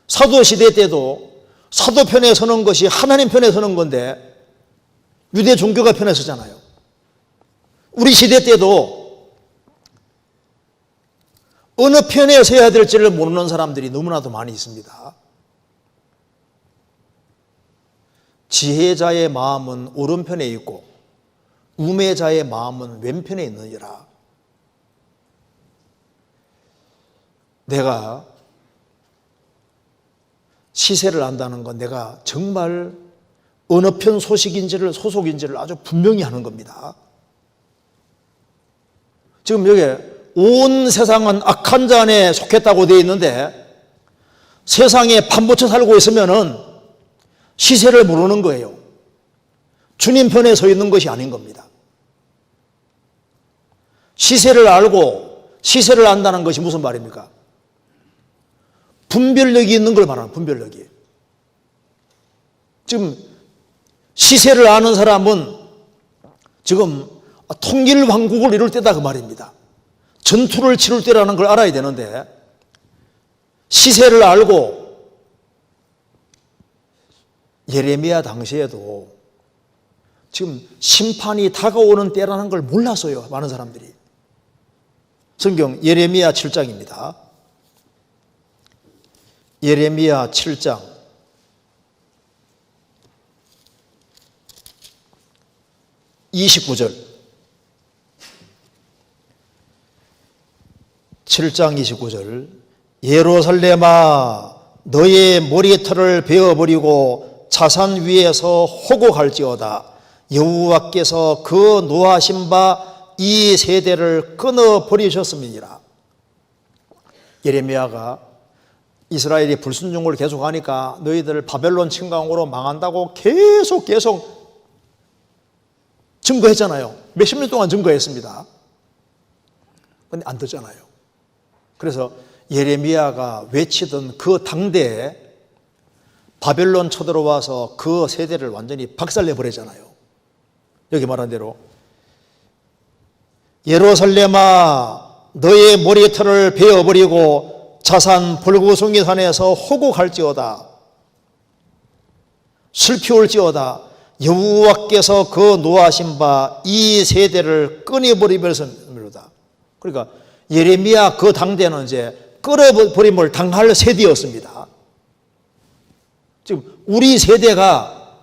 사도 시대 때도 사도 편에 서는 것이 하나님 편에 서는 건데 유대 종교가 편에 서잖아요. 우리 시대 때도 어느 편에 서야 될지를 모르는 사람들이 너무나도 많이 있습니다. 지혜자의 마음은 오른편에 있고 우매자의 마음은 왼편에 있느니라. 내가 시세를 안다는 건 내가 정말 어느 편 소속인지를 아주 분명히 하는 겁니다. 지금 여기 온 세상은 악한 자 안에 속했다고 되어 있는데 세상에 판붙여 살고 있으면은 시세를 모르는 거예요. 주님 편에 서 있는 것이 아닌 겁니다. 시세를 알고 시세를 안다는 것이 무슨 말입니까? 분별력이 있는 걸 말하는 분별력이. 지금 시세를 아는 사람은 지금 통일왕국을 이룰 때다 그 말입니다. 전투를 치룰 때라는 걸 알아야 되는데 시세를 알고 예레미야 당시에도 지금 심판이 다가오는 때라는 걸 몰랐어요. 많은 사람들이. 성경 예레미야 7장입니다. 예레미야 7장 29절 7장 29절 예루살렘아 너의 머리털을 베어버리고 자산 위에서 호곡할지어다 여호와께서 그 노하신 바 이 세대를 끊어버리셨음이니라. 예레미야가 이스라엘이 불순종을 계속하니까 너희들 바벨론 침강으로 망한다고 계속 증거했잖아요. 몇십 년 동안 증거했습니다. 그런데 안 듣잖아요. 그래서 예레미야가 외치던 그 당대에 바벨론 쳐들어와서 그 세대를 완전히 박살내버리잖아요. 여기 말한 대로 예루살렘아 너의 머리털을 베어버리고 자산 볼구숭이 산에서 호곡할지어다 슬피울지어다 여호와께서 그 노하신 바 이 세대를 끊어버리면서다. 그러니까 예레미야 그 당대는 이제 끊어버림을 당할 세대였습니다. 지금 우리 세대가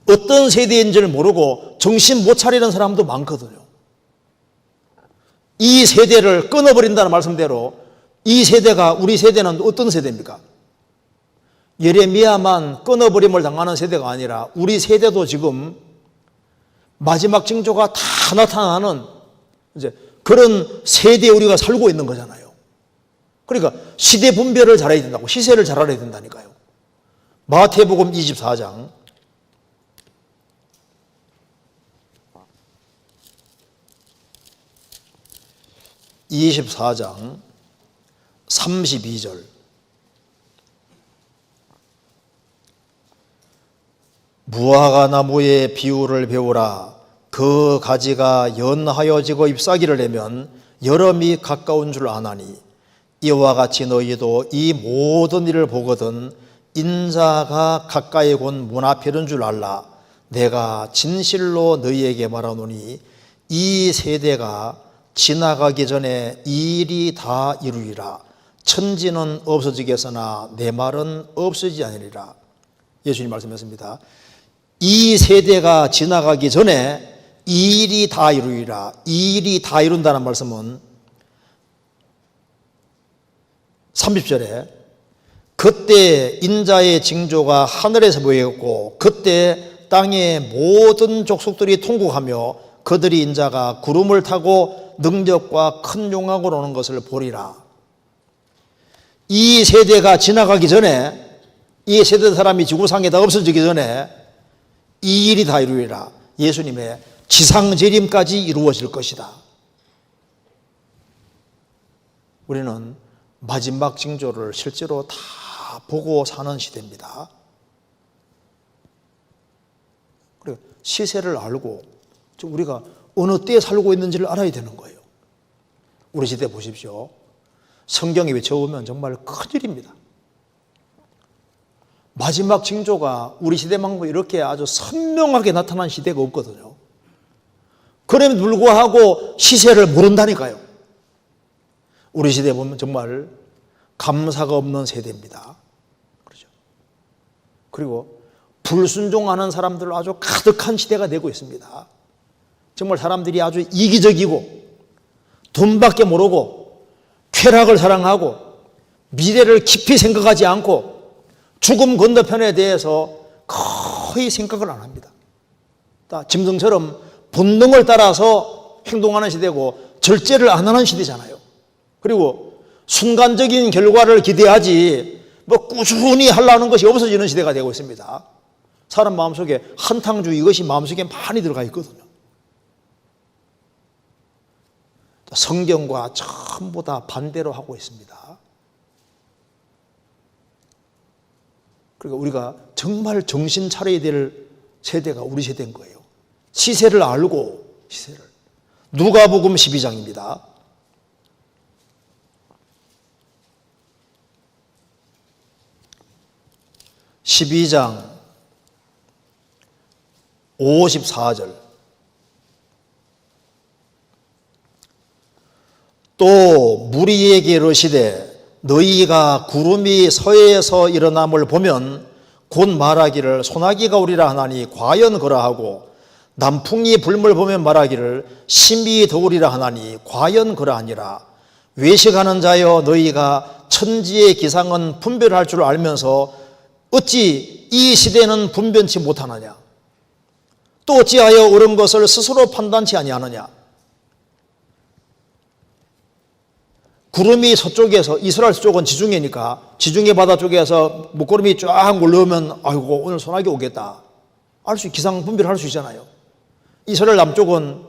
어떤 세대인지를 모르고 정신 못 차리는 사람도 많거든요. 이 세대를 끊어버린다는 말씀대로 이 세대가 우리 세대는 어떤 세대입니까? 예레미야만 끊어버림을 당하는 세대가 아니라 우리 세대도 지금 마지막 징조가 다 나타나는 이제 그런 세대에 우리가 살고 있는 거잖아요. 그러니까 시대 분별을 잘해야 된다고, 시세를 잘 알아야 된다니까요. 마태복음 24장 24장 32절 무화과 나무의 비유를 배우라. 그 가지가 연하여지고 잎사귀를 내면 여름이 가까운 줄 아나니 이와 같이 너희도 이 모든 일을 보거든 인자가 가까이 곧 문 앞에 이른 줄 알라. 내가 진실로 너희에게 말하노니 이 세대가 지나가기 전에 이 일이 다 이루리라. 천지는 없어지겠으나 내 말은 없어지지 아니리라. 예수님 말씀했습니다. 이 세대가 지나가기 전에 이 일이 다 이루리라. 이 일이 다 이룬다는 말씀은 30절에 그때 인자의 징조가 하늘에서 보였고 그때 땅의 모든 족속들이 통곡하며 그들이 인자가 구름을 타고 능력과 큰 용왕으로 오는 것을 보리라. 이 세대가 지나가기 전에, 이 세대 사람이 지구상에 다 없어지기 전에 이 일이 다 이루리라. 예수님의 지상재림까지 이루어질 것이다. 우리는 마지막 징조를 실제로 다 보고 사는 시대입니다. 그리고 시세를 알고 우리가 어느 때에 살고 있는지를 알아야 되는 거예요. 우리 시대 보십시오. 성경에 외쳐보면 정말 큰일입니다. 마지막 징조가 우리 시대만큼 이렇게 아주 선명하게 나타난 시대가 없거든요. 그럼에도 불구하고 시세를 모른다니까요. 우리 시대 보면 정말 감사가 없는 세대입니다. 그렇죠. 그리고 불순종하는 사람들 아주 가득한 시대가 되고 있습니다. 정말 사람들이 아주 이기적이고 돈밖에 모르고 쾌락을 사랑하고 미래를 깊이 생각하지 않고 죽음 건너편에 대해서 거의 생각을 안 합니다. 짐승처럼 본능을 따라서 행동하는 시대고 절제를 안 하는 시대잖아요. 그리고 순간적인 결과를 기대하지 꾸준히 하려는 것이 없어지는 시대가 되고 있습니다. 사람 마음속에 한탕주의 이것이 마음속에 많이 들어가 있거든요. 성경과 전부 다 반대로 하고 있습니다. 그러니까 우리가 정말 정신 차려야 될 세대가 우리 세대인 거예요. 시세를 알고, 시세를. 누가복음 12장입니다. 12장 54절. 또 무리에게 이르시되 너희가 구름이 서해에서 일어남을 보면 곧 말하기를 소나기가 오리라 하나니 과연 그러하고 남풍이 불물 보면 말하기를 심히 더우리라 하나니 과연 그러하니라. 외식하는 자여 너희가 천지의 기상은 분별할 줄 알면서 어찌 이 시대는 분변치 못하느냐. 또 어찌하여 옳은 것을 스스로 판단치 아니하느냐. 구름이 서쪽에서, 이스라엘 쪽은 지중해니까 지중해 바다 쪽에서 목구름이 쫙 몰려오면 아이고 오늘 소나기 오겠다. 기상 분별할 수 있잖아요. 이스라엘 남쪽은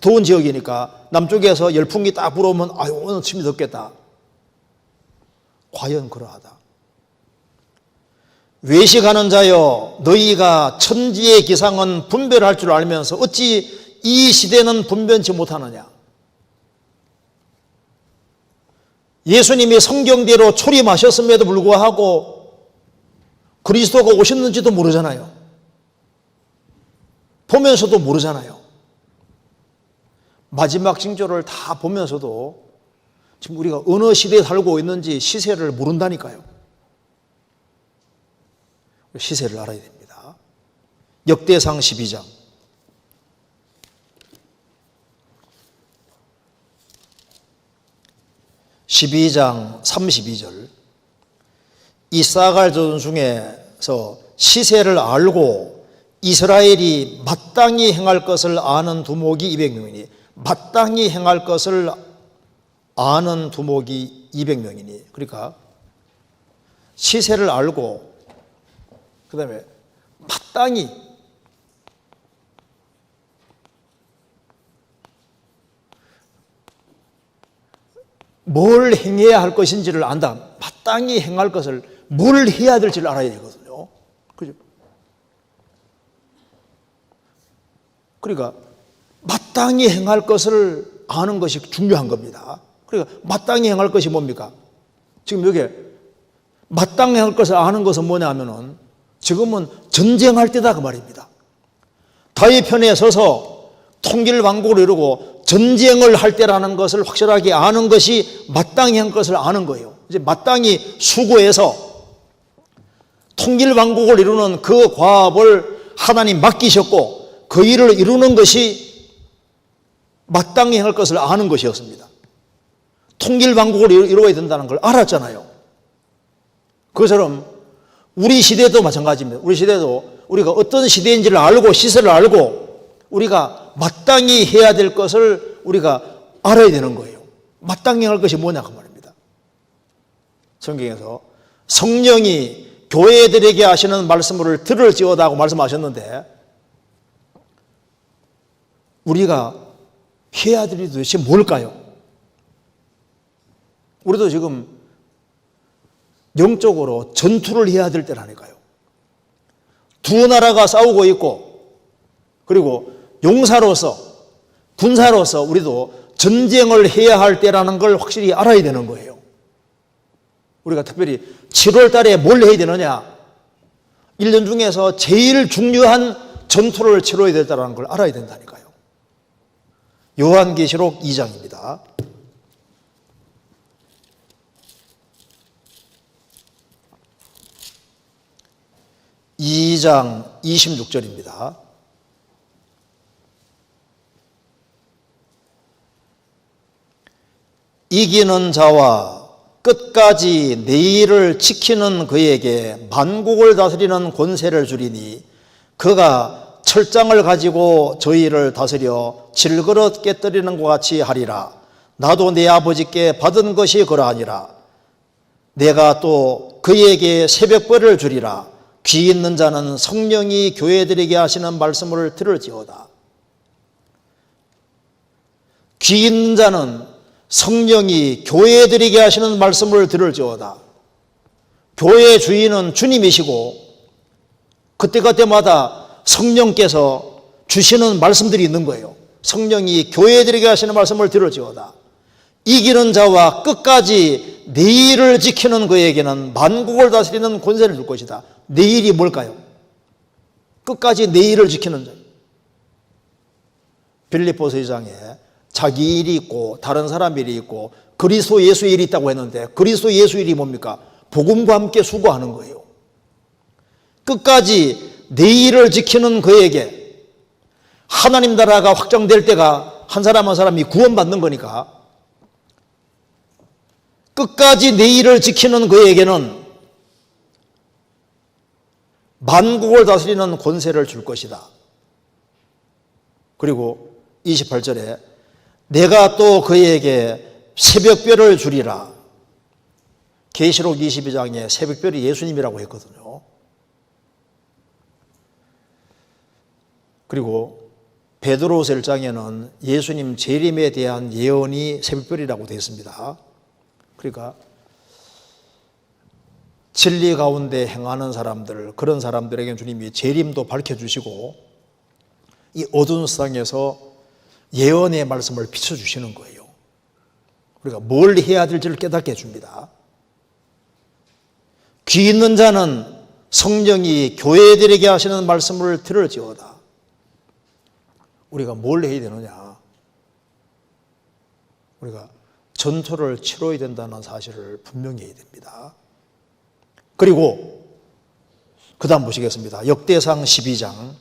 더운 지역이니까 남쪽에서 열풍이 딱 불어오면 아이고 오늘 침이 덥겠다. 과연 그러하다. 외식하는 자여 너희가 천지의 기상은 분별할 줄 알면서 어찌 이 시대는 분변치 못하느냐. 예수님이 성경대로 초림하셨음에도 불구하고 그리스도가 오셨는지도 모르잖아요. 보면서도 모르잖아요. 마지막 징조를 다 보면서도 지금 우리가 어느 시대에 살고 있는지 시세를 모른다니까요. 시세를 알아야 됩니다. 역대상 12장 12장 32절. 이사갈 전 중에서 시세를 알고 이스라엘이 마땅히 행할 것을 아는 두목이 200명이니 마땅히 행할 것을 아는 두목이 200명이니 그러니까 시세를 알고 그 다음에 마땅히 뭘 행해야 할 것인지를 안다. 마땅히 행할 것을 뭘 해야 될지를 알아야 되거든요. 그죠? 그러니까 마땅히 행할 것을 아는 것이 중요한 겁니다. 그러니까 마땅히 행할 것이 뭡니까? 지금 여기 마땅히 행할 것을 아는 것은 뭐냐 하면은 지금은 전쟁할 때다 그 말입니다. 다윗 편에 서서 통일 왕국을 이루고 전쟁을 할 때라는 것을 확실하게 아는 것이 마땅히 한 것을 아는 거예요. 이제 마땅히 수고해서 통일 왕국을 이루는 그 과업을 하나님 맡기셨고 그 일을 이루는 것이 마땅히 할 것을 아는 것이었습니다. 통일 왕국을 이루어야 된다는 걸 알았잖아요. 그것처럼 우리 시대도 마찬가지입니다. 우리 시대도 우리가 어떤 시대인지를 알고 시세를 알고 우리가 마땅히 해야 될 것을 우리가 알아야 되는 거예요. 마땅히 할 것이 뭐냐 그 말입니다. 성경에서 성령이 교회들에게 하시는 말씀을 들을지어다 하고 말씀하셨는데 우리가 해야 될 일이 도대체 뭘까요? 우리도 지금 영적으로 전투를 해야 될 때라니까요. 두 나라가 싸우고 있고 그리고 용사로서 군사로서 우리도 전쟁을 해야 할 때라는 걸 확실히 알아야 되는 거예요. 우리가 특별히 7월 달에 뭘 해야 되느냐 1년 중에서 제일 중요한 전투를 치러야 된다는 걸 알아야 된다니까요. 요한계시록 2장입니다. (2장) 26절입니다. 이기는 자와 끝까지 내 일을 지키는 그에게 만국을 다스리는 권세를 주리니 그가 철장을 가지고 저희를 다스려 질그릇 깨뜨리는 것 같이 하리라. 나도 내 아버지께 받은 것이 그러하니라. 내가 또 그에게 새벽벌을 주리라. 귀 있는 자는 성령이 교회들에게 하시는 말씀을 들을지어다. 귀 있는 자는 성령이 교회들에게 하시는 말씀을 들을지어다. 교회의 주인은 주님이시고 그때마다 성령께서 주시는 말씀들이 있는 거예요. 성령이 교회들에게 하시는 말씀을 들을지어다. 이기는 자와 끝까지 내일을 지키는 그에게는 만국을 다스리는 권세를 줄 것이다. 내일이 뭘까요? 끝까지 내일을 지키는 자. 빌립보서 2장에 자기 일이 있고 다른 사람 일이 있고 그리스도 예수 일이 있다고 했는데 그리스도 예수 일이 뭡니까? 복음과 함께 수고하는 거예요. 끝까지 내일을 지키는 그에게 하나님 나라가 확정될 때가 한 사람 한 사람이 구원받는 거니까 끝까지 내일을 지키는 그에게는 만국을 다스리는 권세를 줄 것이다. 그리고 28절에 내가 또 그에게 새벽별을 주리라. 계시록 22장에 새벽별이 예수님이라고 했거든요. 그리고 베드로후서 1장에는 예수님 재림에 대한 예언이 새벽별이라고 되어 있습니다. 그러니까 진리 가운데 행하는 사람들, 그런 사람들에게 주님이 재림도 밝혀주시고 이 어두운 세상에서 예언의 말씀을 비춰주시는 거예요. 우리가 뭘 해야 될지를 깨닫게 해줍니다. 귀 있는 자는 성령이 교회들에게 하시는 말씀을 들을지어다. 우리가 뭘 해야 되느냐? 우리가 전투를 치러야 된다는 사실을 분명히 해야 됩니다. 그리고 그 다음 보시겠습니다. 역대상 12장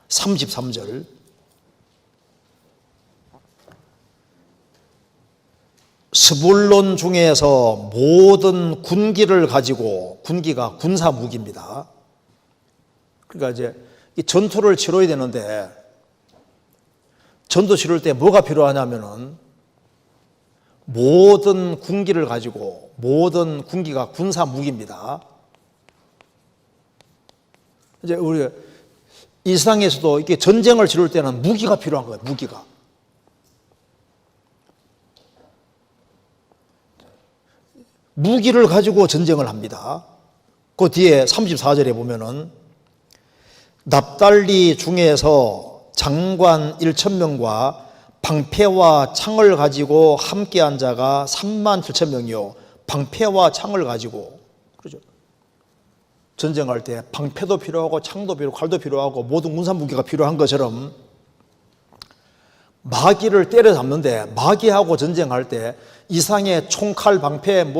33절 스불론 중에서 모든 군기를 가지고, 군기가 군사 무기입니다. 그러니까 이제 이 전투를 치러야 되는데 전투 치를 때 뭐가 필요하냐면은 모든 군기를 가지고, 모든 군기가 군사 무기입니다. 이제 우리 이 세상에서도 이렇게 전쟁을 치를 때는 무기가 필요한 거예요. 무기가. 무기를 가지고 전쟁을 합니다. 그 뒤에 34절에 보면은 납달리 중에서 장관 1,000명과 방패와 창을 가지고 함께한 자가 37,000명이요. 방패와 창을 가지고, 그렇죠? 전쟁할 때 방패도 필요하고 창도 필요하고 칼도 필요하고 모든 군사 무기가 필요한 것처럼 마귀를 때려잡는데, 마귀하고 전쟁할 때 이상의 총칼, 방패,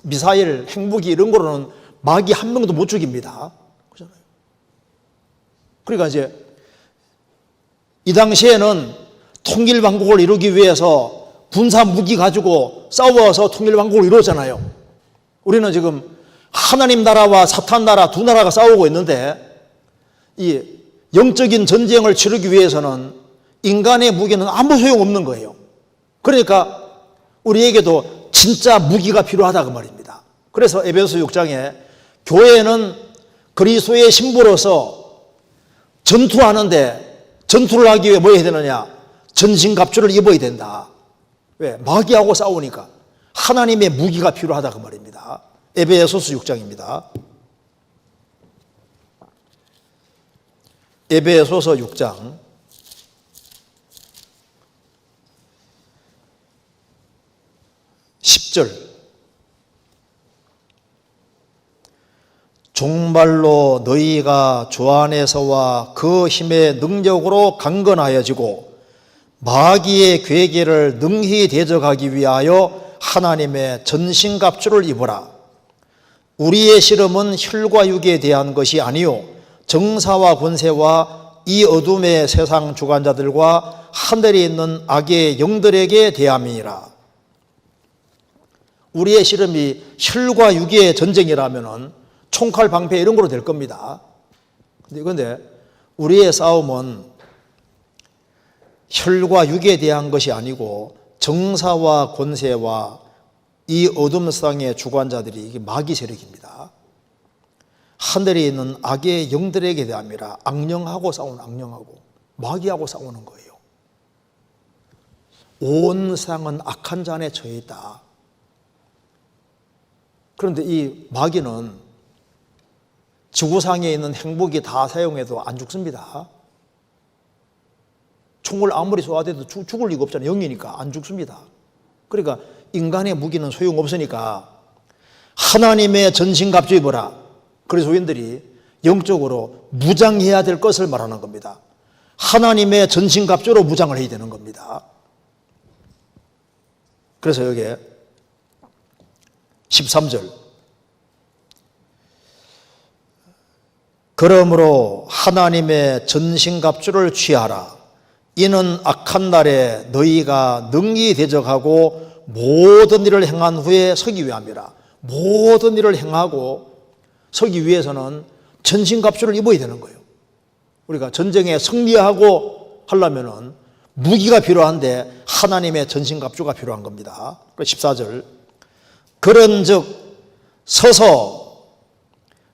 미사일, 핵무기 이런 거로는 마귀 한 명도 못 죽입니다. 그렇잖아요. 그러니까 이제 이 당시에는 통일왕국을 이루기 위해서 군사 무기 가지고 싸워서 통일왕국을 이루었잖아요. 우리는 지금 하나님 나라와 사탄 나라 두 나라가 싸우고 있는데 이 영적인 전쟁을 치르기 위해서는 인간의 무기는 아무 소용없는 거예요. 그러니까 우리에게도 진짜 무기가 필요하다 그 말입니다. 그래서 에베소 6장에 교회는 그리스도의 신부로서 전투하는데, 전투를 하기 위해 뭐 해야 되느냐? 전신갑주를 입어야 된다. 왜? 마귀하고 싸우니까 하나님의 무기가 필요하다 그 말입니다. 에베소서 6장입니다. 에베소서 6장 10절 정말로 너희가 주 안에서와 그 힘의 능력으로 강건하여지고 마귀의 괴계를 능히 대적하기 위하여 하나님의 전신갑주를 입으라. 우리의 씨름은 혈과 육에 대한 것이 아니요 정사와 권세와 이 어둠의 세상 주관자들과 하늘에 있는 악의 영들에게 대함이니라. 우리의 씨름이 혈과 육의 전쟁이라면은 총칼, 방패 이런 거로 될 겁니다. 그런데 우리의 싸움은 혈과 육에 대한 것이 아니고 정사와 권세와 이 어둠 세상의 주관자들이 이게 마귀 세력입니다. 하늘에 있는 악의 영들에게 대함이라. 악령하고 싸우는, 악령하고 마귀하고 싸우는 거예요. 온 세상은 악한 자 안에 처해 있다. 그런데 이 마귀는 지구상에 있는 행복이 다 사용해도 안 죽습니다. 총을 아무리 쏘아대도 죽을 리가 없잖아요. 영이니까 안 죽습니다. 그러니까 인간의 무기는 소용없으니까 하나님의 전신갑주 입어라. 그리스도인들이 영적으로 무장해야 될 것을 말하는 겁니다. 하나님의 전신갑주로 무장을 해야 되는 겁니다. 그래서 여기에 13절, 그러므로 하나님의 전신갑주를 취하라. 이는 악한 날에 너희가 능히 대적하고 모든 일을 행한 후에 서기 위함이라. 모든 일을 행하고 서기 위해서는 전신갑주를 입어야 되는 거예요. 우리가 전쟁에 승리하고 하려면은 무기가 필요한데 하나님의 전신갑주가 필요한 겁니다. 14절, 그런즉 서서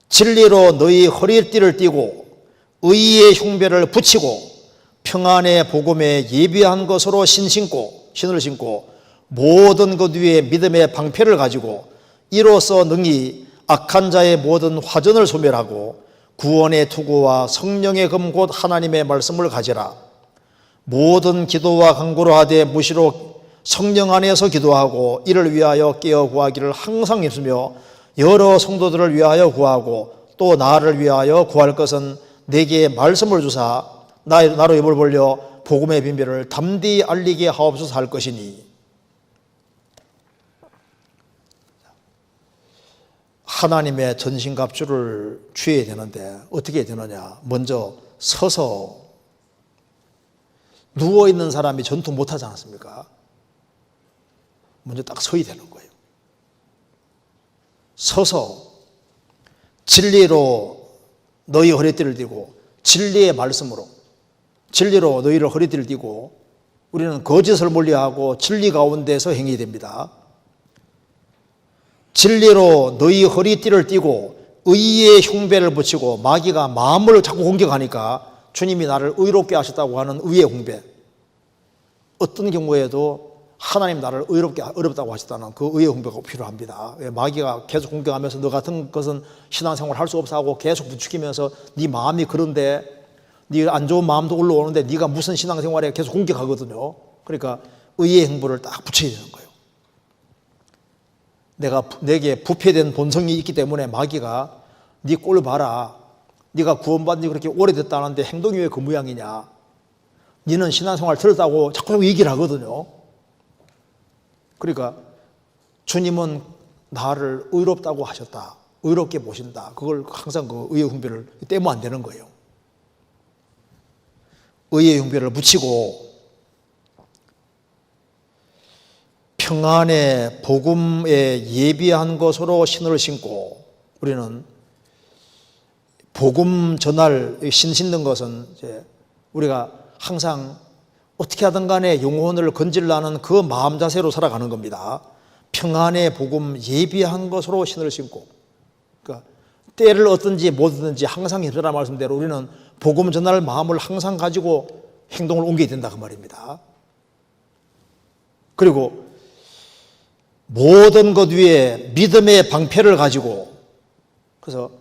진리로 너희 허리띠를 띠고 의의 흉배를 붙이고 평안의 복음에 예비한 것으로 신을 신고 모든 것 위에 믿음의 방패를 가지고 이로써 능히 악한 자의 모든 화전을 소멸하고 구원의 투구와 성령의 금 곧 하나님의 말씀을 가지라. 모든 기도와 간구로 하되 무시로 성령 안에서 기도하고 이를 위하여 깨어 구하기를 항상 힘쓰며 여러 성도들을 위하여 구하고 또 나를 위하여 구할 것은 내게 말씀을 주사 나로 입을 벌려 복음의 비밀을 담대히 알리게 하옵소서 할 것이니. 하나님의 전신갑주를 취해야 되는데 어떻게 해야 되느냐. 먼저 서서, 누워있는 사람이 전투 못하지 않습니까? 먼저 딱 서야 되는 거예요. 서서 진리로 너희 허리띠를 띠고, 진리의 말씀으로 진리로 너희를 허리띠를 띠고, 우리는 거짓을 멀리하고 진리 가운데서 행해야 됩니다. 진리로 너희 허리띠를 띠고 의의 흉배를 붙이고, 마귀가 마음을 자꾸 공격하니까 주님이 나를 의롭게 하셨다고 하는 의의 흉배, 어떤 경우에도 하나님 나를 어렵다고 하셨다는 그 의의 흉배가 필요합니다. 마귀가 계속 공격하면서 너 같은 것은 신앙생활 할 수 없어 하고 계속 부추기면서 네 마음이 그런데, 네 안 좋은 마음도 올라오는데 네가 무슨 신앙생활에 계속 공격하거든요. 그러니까 의의 흉배를 딱 붙여야 되는 거예요. 내게 부패된 본성이 있기 때문에 마귀가 네 꼴을 봐라. 네가 구원받은 지 그렇게 오래됐다는데 행동이 왜 그 모양이냐. 너는 신앙생활 들었다고 자꾸 얘기를 하거든요. 그러니까 주님은 나를 의롭다고 하셨다. 의롭게 보신다. 그걸 항상 그 의의 흉배를 떼면 안 되는 거예요. 의의 흉배를 붙이고 평안의 복음에 예비한 것으로 신을 신고, 우리는 복음 전할 신 신는 것은 이제 우리가 항상 어떻게 하든 간에 영혼을 건질라는 그 마음 자세로 살아가는 겁니다. 평안의 복음 예비한 것으로 신을 신고, 그러니까 때를 얻든지 못 얻든지 항상 힘쓰라 말씀대로 우리는 복음 전할 마음을 항상 가지고 행동을 옮겨야 된다 그 말입니다. 그리고 모든 것 위에 믿음의 방패를 가지고, 그래서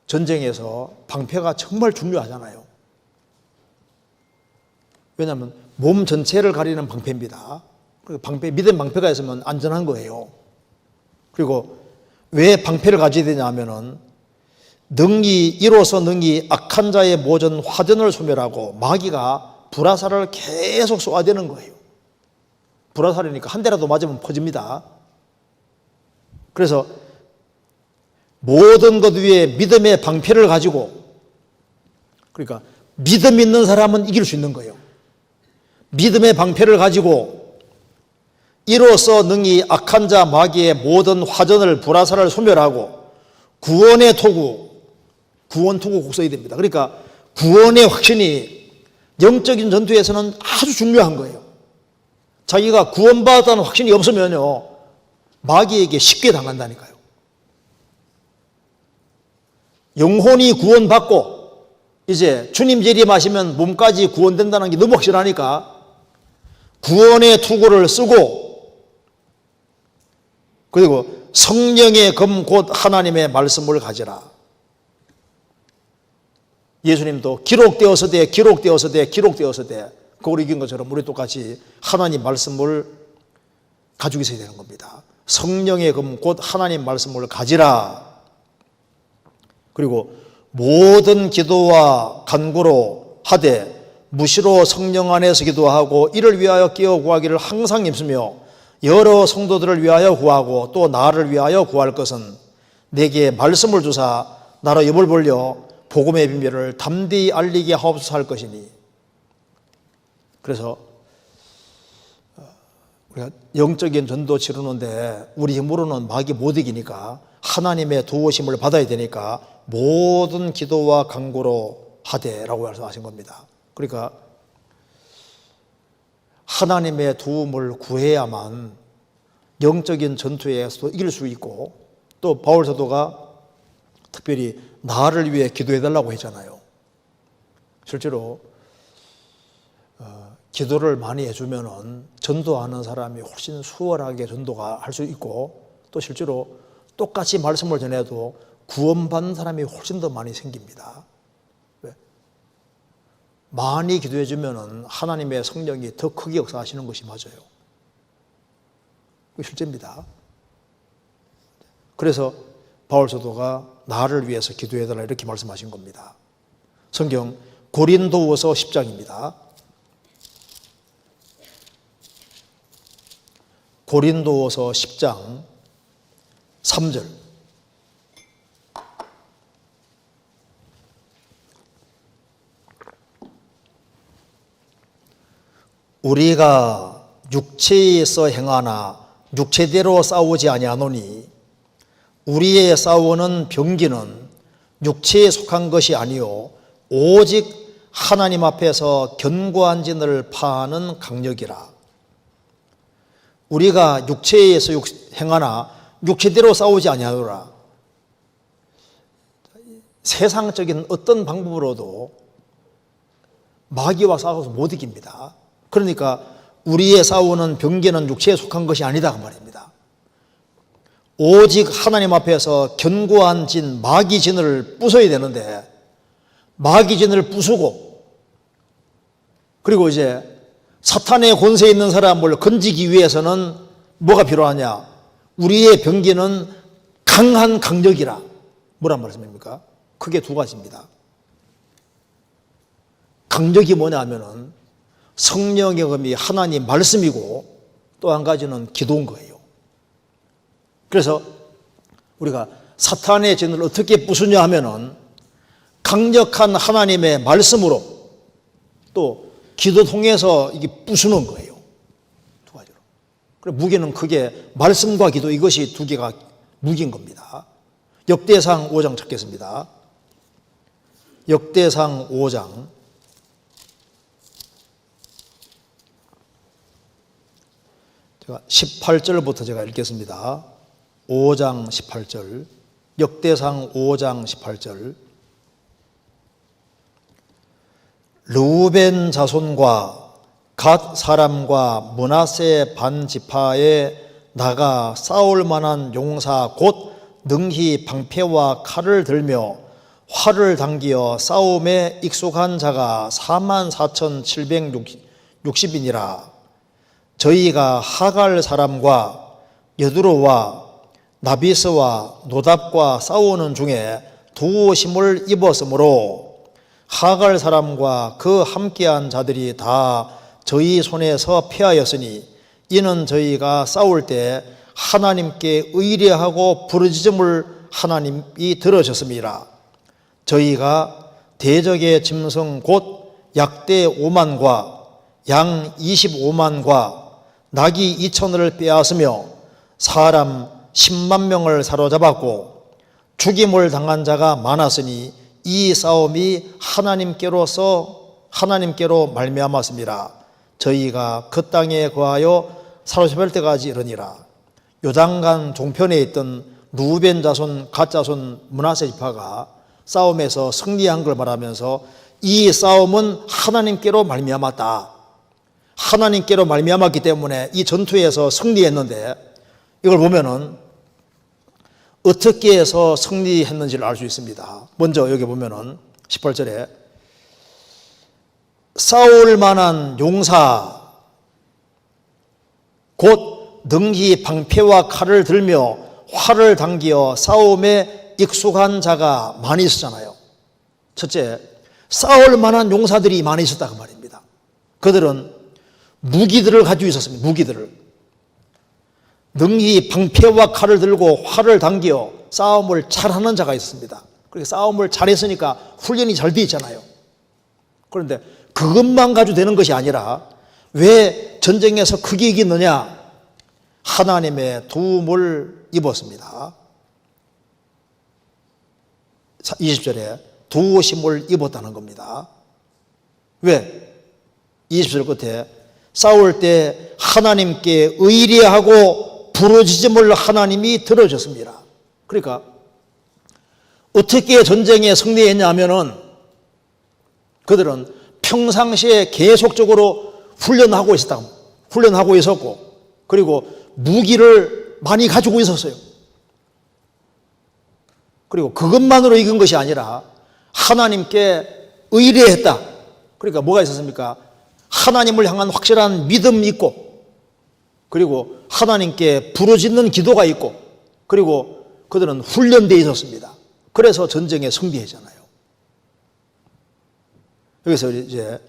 전쟁에서 방패가 정말 중요하잖아요. 왜냐하면 몸 전체를 가리는 방패입니다. 믿음 방패가 있으면 안전한 거예요. 그리고 왜 방패를 가져야 되냐 하면은 이로써 능히 악한 자의 모든 화전을 소멸하고, 마귀가 불화살을 계속 쏘아대는 거예요. 불화살이니까 한 대라도 맞으면 퍼집니다. 그래서 모든 것 위에 믿음의 방패를 가지고, 그러니까 믿음 있는 사람은 이길 수 있는 거예요. 믿음의 방패를 가지고 이로써 능히 악한 자 마귀의 모든 화전을, 불화살을 소멸하고 구원의 토구, 구원 투구 꼭 써야 됩니다. 그러니까 구원의 확신이 영적인 전투에서는 아주 중요한 거예요. 자기가 구원받았다는 확신이 없으면요, 마귀에게 쉽게 당한다니까요. 영혼이 구원받고 이제 주님 재림하시면 몸까지 구원된다는 게 너무 확실하니까 구원의 투구를 쓰고 그리고 성령의 검 곧 하나님의 말씀을 가지라. 예수님도 기록되어서되 그걸 이긴 것처럼 우리 똑같이 하나님 말씀을 가지고 있어야 되는 겁니다. 성령의 검 곧 하나님 말씀을 가지라. 그리고 모든 기도와 간구로 하되 무시로 성령 안에서 기도하고 이를 위하여 끼어 구하기를 항상 힘쓰며 여러 성도들을 위하여 구하고 또 나를 위하여 구할 것은 내게 말씀을 주사 나로 입을 벌려 복음의 비밀을 담대히 알리게 하옵소서 할 것이니. 그래서 우리가 영적인 전도 치르는데 우리 힘으로는 마귀 못 이기니까 하나님의 도우심을 받아야 되니까 모든 기도와 간구로 하되라고 말씀하신 겁니다. 그러니까 하나님의 도움을 구해야만 영적인 전투에서도 이길 수 있고 또 바울 사도가 특별히 나를 위해 기도해달라고 했잖아요. 실제로 기도를 많이 해주면은 전도하는 사람이 훨씬 수월하게 전도가 할 수 있고 또 실제로 똑같이 말씀을 전해도 구원받는 사람이 훨씬 더 많이 생깁니다. 왜? 많이 기도해 주면은 하나님의 성령이 더 크게 역사하시는 것이 맞아요. 그게 실제입니다. 그래서 바울 사도가 나를 위해서 기도해달라 이렇게 말씀하신 겁니다. 성경 고린도후서 10장입니다. 고린도후서 10장 3절. 우리가 육체에서 행하나 육체대로 싸우지 아니하노니 우리의 싸우는 병기는 육체에 속한 것이 아니요 오직 하나님 앞에서 견고한 진을 파하는 강력이라. 우리가 육체에서 행하나 육체대로 싸우지 아니하노라. 세상적인 어떤 방법으로도 마귀와 싸워서 못 이깁니다. 그러니까 우리의 싸우는 병기는 육체에 속한 것이 아니다 그 말입니다. 오직 하나님 앞에서 견고한 진, 마귀 진을 부숴야 되는데 마귀 진을 부수고 그리고 이제 사탄의 권세에 있는 사람을 건지기 위해서는 뭐가 필요하냐? 우리의 병기는 강한 강력이라. 뭐란 말씀입니까? 크게 두 가지입니다. 강력이 뭐냐 하면은 성령의 검이 하나님 말씀이고 또 한 가지는 기도인 거예요. 그래서 우리가 사탄의 진을 어떻게 부수냐 하면은 강력한 하나님의 말씀으로 또 기도 통해서 이게 부수는 거예요. 두 가지로. 그래서 무기는 크게 말씀과 기도 이것이 두 개가 무기인 겁니다. 역대상 5장 찾겠습니다. 역대상 5장 18절부터 제가 읽겠습니다. 5장 18절. 역대상 5장 18절. 르우벤 자손과 갓 사람과 므낫세 반 지파에 나가 싸울 만한 용사 곧 능히 방패와 칼을 들며 활을 당기어 싸움에 익숙한 자가 44,760이니라. 저희가 하갈 사람과 여두로와 나비스와 노답과 싸우는 중에 두오심을 입었으므로 하갈 사람과 그 함께한 자들이 다 저희 손에서 패하였으니 이는 저희가 싸울 때 하나님께 의뢰하고 부르짖음을 하나님이 들으셨습니다. 저희가 대적의 짐승 곧 약대 5만과 양 25만과 낙이 2천을 빼앗으며 사람 10만 명을 사로잡았고 죽임을 당한 자가 많았으니 이 싸움이 하나님께로 말미암았습니다. 저희가 그 땅에 거하여 사로잡을 때까지 이르니라. 요단강 종편에 있던 루벤 자손 갓 자손 므낫세 지파가 싸움에서 승리한 걸 말하면서 이 싸움은 하나님께로 말미암았다. 하나님께로 말미암았기 때문에 이 전투에서 승리했는데 이걸 보면은 어떻게 해서 승리했는지를 알 수 있습니다. 먼저 여기 보면은 18절에 싸울 만한 용사 곧 능히 방패와 칼을 들며 활을 당기어 싸움에 익숙한 자가 많이 있었잖아요. 첫째, 싸울 만한 용사들이 많이 있었다 그 말입니다. 그들은 무기들을 가지고 있었습니다. 무기들을. 능히 방패와 칼을 들고 활을 당기어 싸움을 잘하는 자가 있습니다. 그렇게 싸움을 잘했으니까 훈련이 잘 돼 있잖아요. 그런데 그것만 가지고 되는 것이 아니라 왜 전쟁에서 크게 이기느냐? 하나님의 도움을 입었습니다. 20절에 도우심을 입었다는 겁니다. 왜? 20절 끝에 싸울 때 하나님께 의뢰하고 부르짖음을 하나님이 들어줬습니다. 그러니까 어떻게 전쟁에 승리했냐 하면은 그들은 평상시에 계속적으로 훈련하고 있었고 그리고 무기를 많이 가지고 있었어요. 그리고 그것만으로 이긴 것이 아니라 하나님께 의뢰했다. 그러니까 뭐가 있었습니까? 하나님을 향한 확실한 믿음이 있고 그리고 하나님께 부르짖는 기도가 있고 그리고 그들은 훈련되어 있었습니다. 그래서 전쟁에 승리했잖아요. 여기서 이제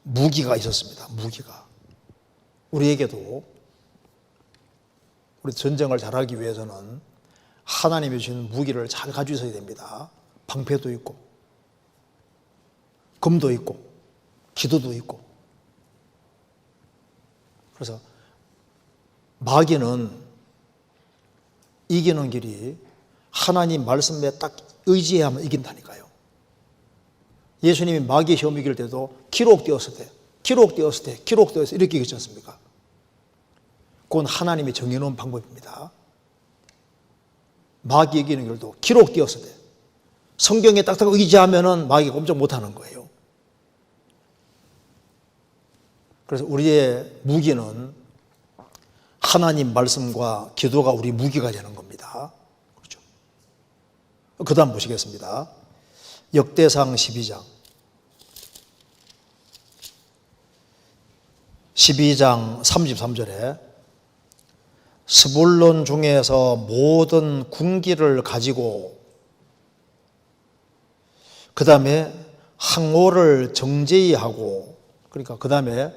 무기가 있었습니다. 무기가. 우리에게도 우리 전쟁을 잘하기 위해서는 하나님이 주신 무기를 잘 가지고 있어야 됩니다. 방패도 있고 검도 있고 기도도 있고. 그래서 마귀는 이기는 길이 하나님 말씀에 딱 의지해야만 이긴다니까요. 예수님이 마귀 시험 이길 때도 기록되었을 때 이렇게 얘기했지 않습니까? 그건 하나님이 정해놓은 방법입니다. 마귀 이기는 길도 기록되었을 때 성경에 딱딱 의지하면은 마귀가 꼼짝 못하는 거예요. 그래서 우리의 무기는 하나님 말씀과 기도가 우리 무기가 되는 겁니다. 그렇죠? 그 다음 보시겠습니다. 역대상 12장 33절에 스불론 중에서 모든 군기를 가지고 그 다음에 항오를 정제히 하고 그러니까 그 다음에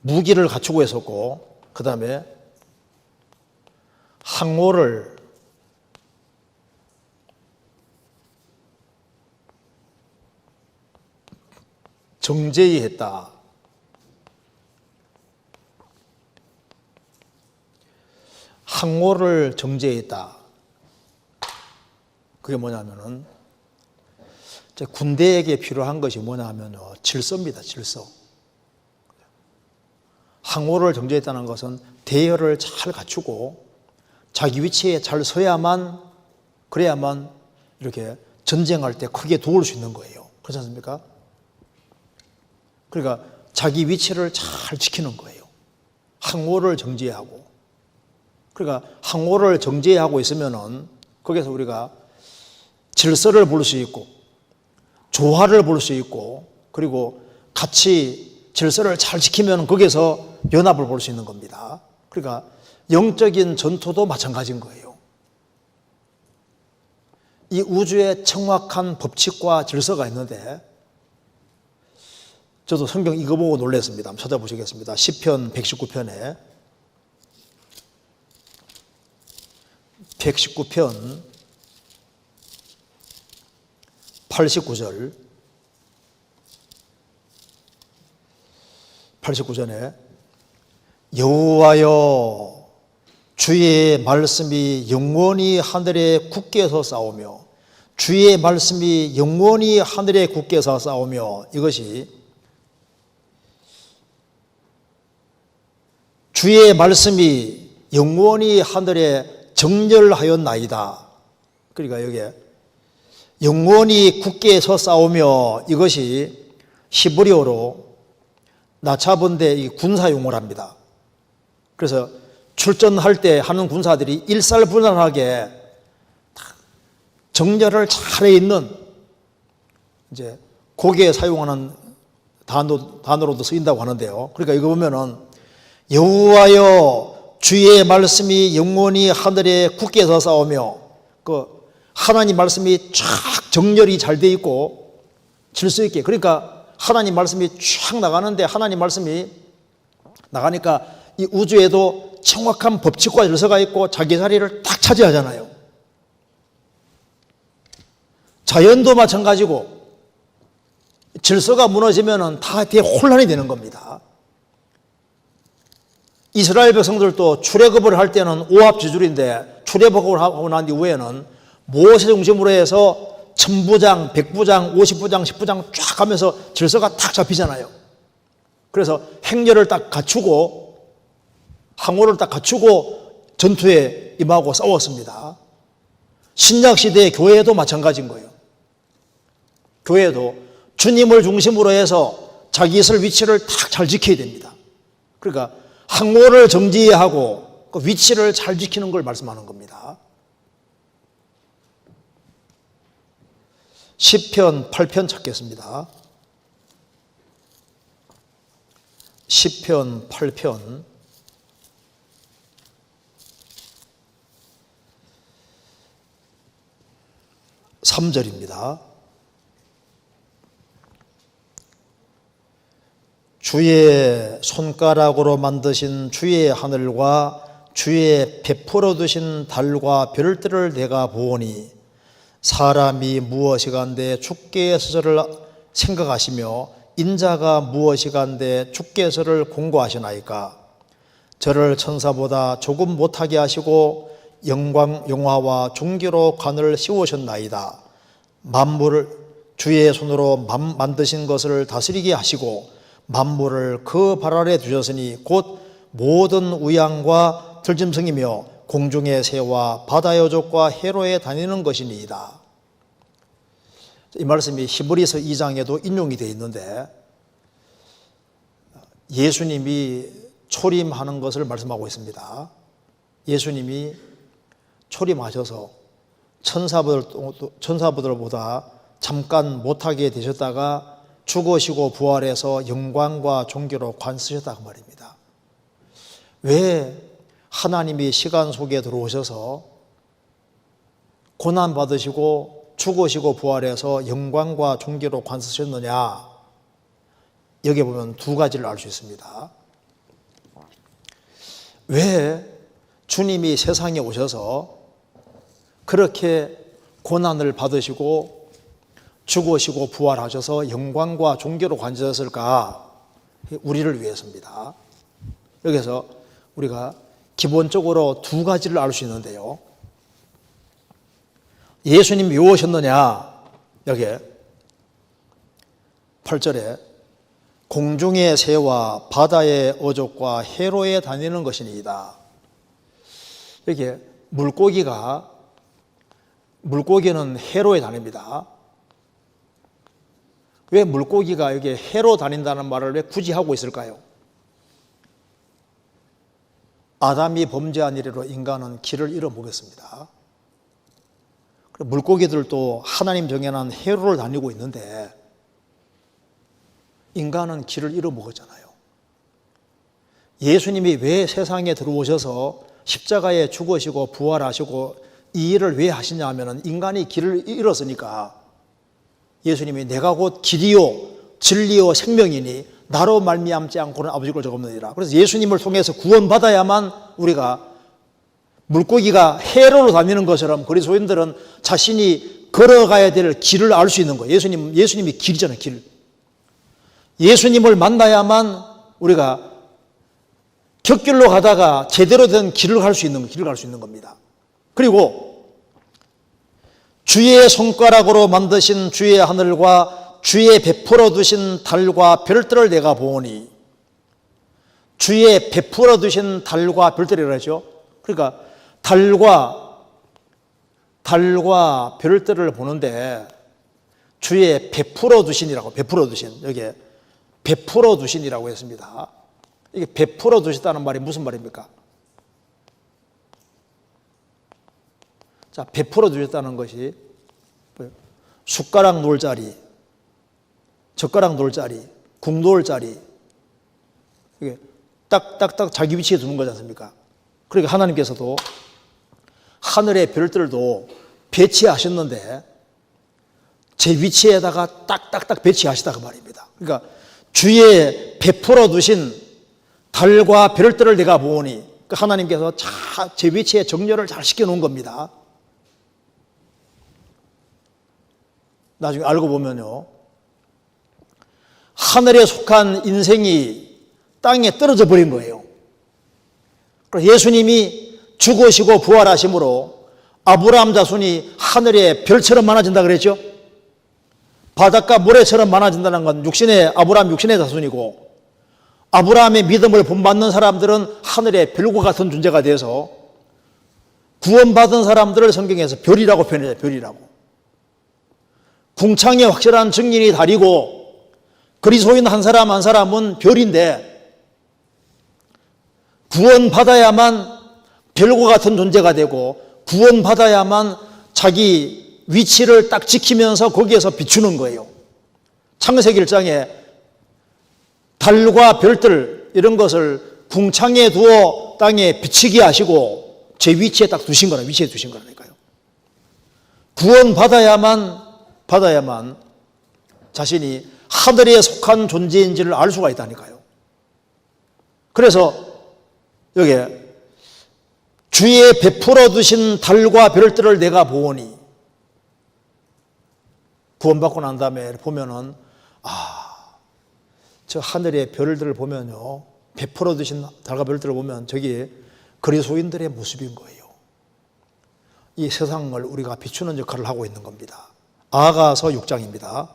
무기를 갖추고 있었고 그 다음에 항오를 정제히 했다. 항오를 정제했다. 그게 뭐냐면은 군대에게 필요한 것이 뭐냐면 질서입니다. 질서. 항오를 정제했다는 것은 대열을 잘 갖추고 자기 위치에 잘 서야만 그래야만 이렇게 전쟁할 때 크게 도울 수 있는 거예요. 그렇지 않습니까? 그러니까 자기 위치를 잘 지키는 거예요. 항오를 정제하고. 그러니까 항오를 정제하고 있으면은 거기서 우리가 질서를 볼 수 있고 조화를 볼 수 있고 그리고 같이 질서를 잘 지키면 거기서 연합을 볼 수 있는 겁니다. 그러니까 영적인 전투도 마찬가지인 거예요. 이 우주에 정확한 법칙과 질서가 있는데 저도 성경 이거 보고 놀랐습니다. 한번 찾아보시겠습니다. 시편 119편에 119편 89절 89절에 여호와여 주의 말씀이 영원히 하늘에 굳게 서 싸우며 주의 말씀이 영원히 하늘에 굳게 서 싸우며 이것이 주의 말씀이 영원히 하늘에 정렬하였나이다. 그러니까 여기에 영원히 굳게 서 싸우며, 이것이 히브리어로 나차번대 이 군사용어랍니다. 그래서 출전할 때 하는 군사들이 일살분란하게 정렬을 잘해 있는, 이제 거기에 사용하는 단어로도 쓰인다고 하는데요. 그러니까 이거 보면은 여호와여 주의 말씀이 영원히 하늘에 굳게 서 싸우며, 그 하나님 말씀이 쫙 정렬이 잘 돼 있고 질서 있게, 그러니까 하나님 말씀이 쫙 나가는데, 하나님 말씀이 나가니까 이 우주에도 정확한 법칙과 질서가 있고 자기 자리를 딱 차지하잖아요. 자연도 마찬가지고 질서가 무너지면은 다 되게 혼란이 되는 겁니다. 이스라엘 백성들도 출애굽을 할 때는 오합지졸인데, 출애굽을 하고 난 이후에는 모세 중심으로 해서 천부장, 백부장, 50부장, 10부장 쫙 하면서 질서가 딱 잡히잖아요. 그래서 행렬을 딱 갖추고 항우를 딱 갖추고 전투에 임하고 싸웠습니다. 신약시대의 교회도 마찬가지인 거예요. 교회도 주님을 중심으로 해서 자기 있을 위치를 딱 잘 지켜야 됩니다. 그러니까 항우를 정지하고 그 위치를 잘 지키는 걸 말씀하는 겁니다. 시편 8편 찾겠습니다. 시편 8편 3절입니다. 주의 손가락으로 만드신 주의 하늘과 주의 베풀어 두신 달과 별들을 내가 보오니, 사람이 무엇이간데 주께서를 생각하시며 인자가 무엇이간데 주께서를 공고하시나이까. 저를 천사보다 조금 못하게 하시고 영화와 존귀로 관을 씌우셨나이다. 만물을 주의 손으로 만드신 것을 다스리게 하시고 만물을 그 발 아래 두셨으니 곧 모든 우양과 들짐승이며 공중의 새와 바다의 어족과 해로에 다니는 것이니이다. 이 말씀이 히브리서 2장에도 인용이 되어 있는데, 예수님이 초림하는 것을 말씀하고 있습니다. 예수님이 초림하셔서 천사들보다 잠깐 못하게 되셨다가 죽으시고 부활해서 영광과 존귀로 관쓰셨다 그 말입니다. 왜 하나님이 시간 속에 들어오셔서 고난받으시고 죽으시고 부활해서 영광과 존귀로 관쓰셨느냐? 여기 보면 두 가지를 알 수 있습니다. 왜 주님이 세상에 오셔서 그렇게 고난을 받으시고 죽으시고 부활하셔서 영광과 존귀로 관주셨을까? 우리를 위해서입니다. 여기서 우리가 기본적으로 두 가지를 알 수 있는데요. 예수님이 왜 오셨느냐? 여기 8절에 공중의 새와 바다의 어족과 해로에 다니는 것이니이다. 이렇게 물고기는 해로에 다닙니다. 왜 물고기가 여기 해로 다닌다는 말을 왜 굳이 하고 있을까요? 아담이 범죄한 이래로 인간은 길을 잃어먹었습니다. 물고기들도 하나님 정해놓은 해로를 다니고 있는데 인간은 길을 잃어먹었잖아요. 예수님이 왜 세상에 들어오셔서 십자가에 죽으시고 부활하시고 이 일을 왜 하시냐 하면 인간이 길을 잃었으니까, 예수님이 내가 곧 길이요 진리요 생명이니 나로 말미암지 않고는 아버지 걸 적없느니라. 그래서 예수님을 통해서 구원받아야만 우리가 물고기가 해로로 다니는 것처럼 그리스도인들은 자신이 걸어가야 될 길을 알 수 있는 거예요. 예수님이 길이잖아요. 길. 예수님을 만나야만 우리가 곁길로 가다가 제대로 된 길을 갈 수 있는 겁니다. 그리고 주의 손가락으로 만드신 주의 하늘과 주의 베풀어 두신 달과 별들을 내가 보오니, 주의 베풀어 두신 달과 별들이라죠. 그러니까 달과 달과 별들을 보는데 주위에 베풀어 두신이라고, 베풀어 두신, 여기에 베풀어 두신이라고 했습니다. 이게 베풀어 두셨다는 말이 무슨 말입니까? 자, 베풀어 두셨다는 것이 숟가락 놓을 자리, 젓가락 놓을 자리, 국 놓을 자리, 이게 딱딱딱 자기 위치에 두는 거지 않습니까? 그러니까 하나님께서도 하늘의 별들도 배치하셨는데 제 위치에다가 딱딱딱 배치하시다 그 말입니다. 그러니까 주위에 베풀어 두신 달과 별들을 내가 보니 하나님께서 제 위치에 정렬을 잘 시켜놓은 겁니다. 나중에 알고 보면요, 하늘에 속한 인생이 땅에 떨어져 버린 거예요. 그래서 예수님이 죽으시고 부활하심으로 아브라함 자손이 하늘의 별처럼 많아진다 그랬죠. 바닷가 모래처럼 많아진다는 건 아브라함 육신의 자손이고, 아브라함의 믿음을 본받는 사람들은 하늘의 별과 같은 존재가 돼서 구원받은 사람들을 성경에서 별이라고 표현해요. 별이라고. 궁창의 확실한 증인이 달이고 그리스도인 한 사람 한 사람은 별인데, 구원받아야만 별과 같은 존재가 되고 구원받아야만 자기 위치를 딱 지키면서 거기에서 비추는 거예요. 창세기 1장에 달과 별들 이런 것을 궁창에 두어 땅에 비치게 하시고 제 위치에 딱 두신 거라, 위치에 두신 거라니까요. 구원받아야만 자신이 하늘에 속한 존재인지를 알 수가 있다니까요. 그래서 여기에 주위에 베풀어 두신 달과 별들을 내가 보오니, 구원받고 난 다음에 보면은 저 하늘의 별들을 보면요, 베풀어 두신 달과 별들을 보면 저기 그리스도인들의 모습인 거예요. 이 세상을 우리가 비추는 역할을 하고 있는 겁니다. 아가서 6장입니다.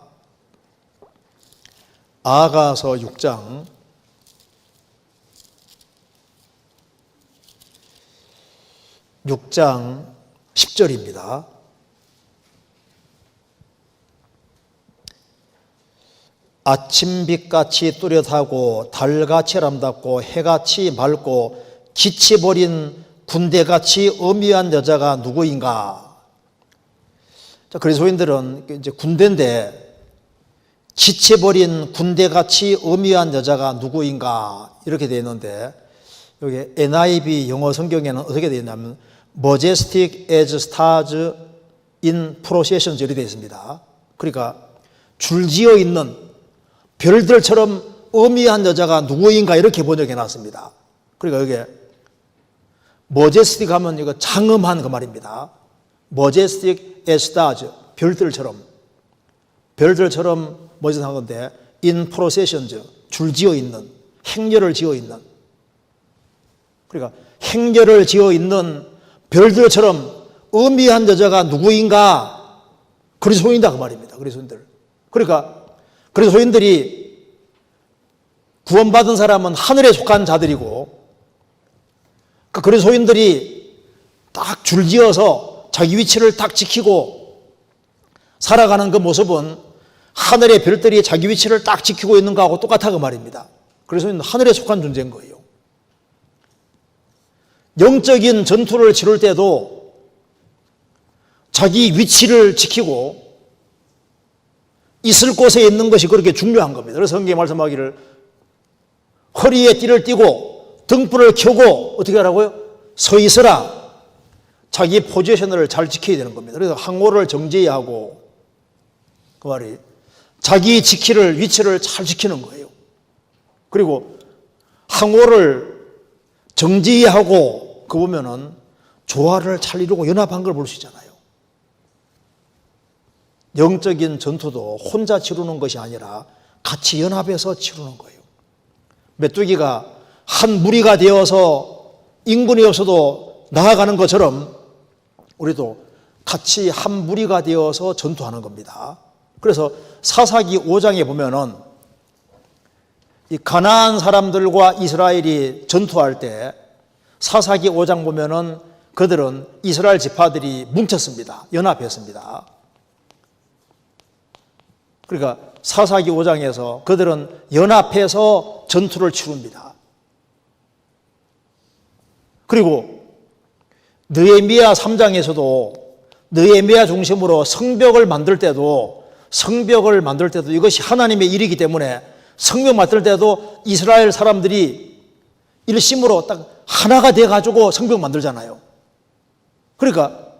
아가서 6장 10절입니다. 아침빛같이 뚜렷하고 달같이 아름답고 해같이 맑고 지쳐버린 군대같이 어미한 여자가 누구인가? 자, 그리스도인들은 이제 군대인데 지쳐버린 군대같이 어미한 여자가 누구인가? 이렇게 되어 있는데, 여기 NIV 영어 성경에는 어떻게 되어 있냐면 Majestic as stars in procession 이렇게 되어 있습니다. 그러니까 줄지어 있는 별들처럼 어미한 여자가 누구인가 이렇게 번역해 놨습니다. 그러니까 여기 Majestic 하면 이거 장엄한 그 말입니다. Majestic as stars, 별들처럼 멋진 건데 in processions, 줄지어 있는, 행렬을 지어 있는, 그러니까 행렬을 지어 있는 별들처럼 어미한 여자가 누구인가? 그리스도인이다 그 말입니다. 그리스도인들. 그러니까 그리스도인들이 구원받은 사람은 하늘에 속한 자들이고, 그리스도인들이 딱 줄지어서 자기 위치를 딱 지키고 살아가는 그 모습은 하늘의 별들이 자기 위치를 딱 지키고 있는 거하고 똑같아 그 말입니다. 그리스도인은 하늘에 속한 존재인 거예요. 영적인 전투를 치를 때도 자기 위치를 지키고 있을 곳에 있는 것이 그렇게 중요한 겁니다. 그래서 성경에 말씀하기를 허리에 띠를 띠고 등불을 켜고 어떻게 하라고요? 서 있으라. 자기 포지션을 잘 지켜야 되는 겁니다. 그래서 항호를 정지해야 하고, 그 말이 자기 지키를, 위치를 잘 지키는 거예요. 그리고 항호를 정지하고 그 보면은 조화를 잘 이루고 연합한 걸 볼 수 있잖아요. 영적인 전투도 혼자 치르는 것이 아니라 같이 연합해서 치르는 거예요. 메뚜기가 한 무리가 되어서 인군이 없어도 나아가는 것처럼 우리도 같이 한 무리가 되어서 전투하는 겁니다. 그래서 사사기 5장에 보면은 이 가나안 사람들과 이스라엘이 전투할 때 사사기 5장 보면은 그들은 이스라엘 지파들이 뭉쳤습니다. 연합했습니다. 그러니까 사사기 5장에서 그들은 연합해서 전투를 치릅니다. 그리고 느헤미야 3장에서도 느헤미야 중심으로 성벽을 만들 때도 이것이 하나님의 일이기 때문에 성벽 만들 때도 이스라엘 사람들이 일심으로 딱 하나가 돼가지고 성벽 만들잖아요. 그러니까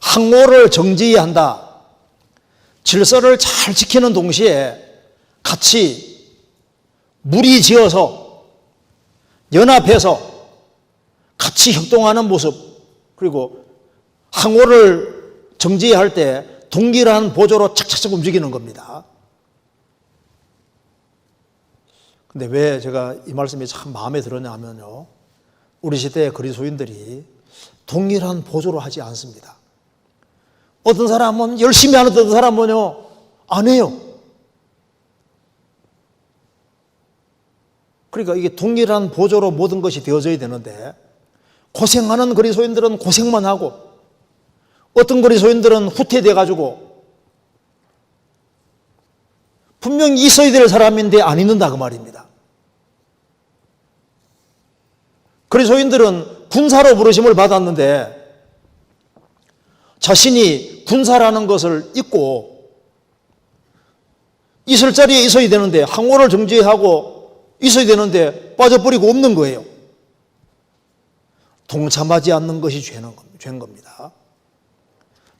항오를 정지해야 한다. 질서를 잘 지키는 동시에 같이 무리지어서 연합해서 같이 협동하는 모습, 그리고 항오를 정지해야 할 때 동일한 보조로 착착착 움직이는 겁니다. 근데 왜 제가 이 말씀이 참 마음에 들었냐 하면요, 우리 시대의 그리스도인들이 동일한 보조로 하지 않습니다. 어떤 사람은 열심히 하는데 어떤 사람은요 안 해요. 그러니까 이게 동일한 보조로 모든 것이 되어져야 되는데, 고생하는 그리스도인들은 고생만 하고 어떤 그리스도인들은 후퇴돼 가지고 분명히 있어야 될 사람인데 안 있는다 그 말입니다. 그리스도인들은 군사로 부르심을 받았는데 자신이 군사라는 것을 잊고 있을 자리에 있어야 되는데, 항오를 정지하고 있어야 되는데 빠져버리고 없는 거예요. 동참하지 않는 것이 죄인 겁니다.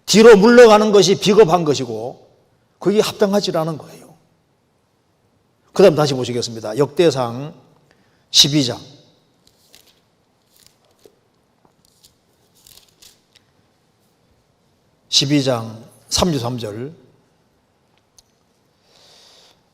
뒤로 물러가는 것이 비겁한 것이고 그게 합당하지 않은 거예요. 그 다음 다시 보시겠습니다. 역대상 12장 33절.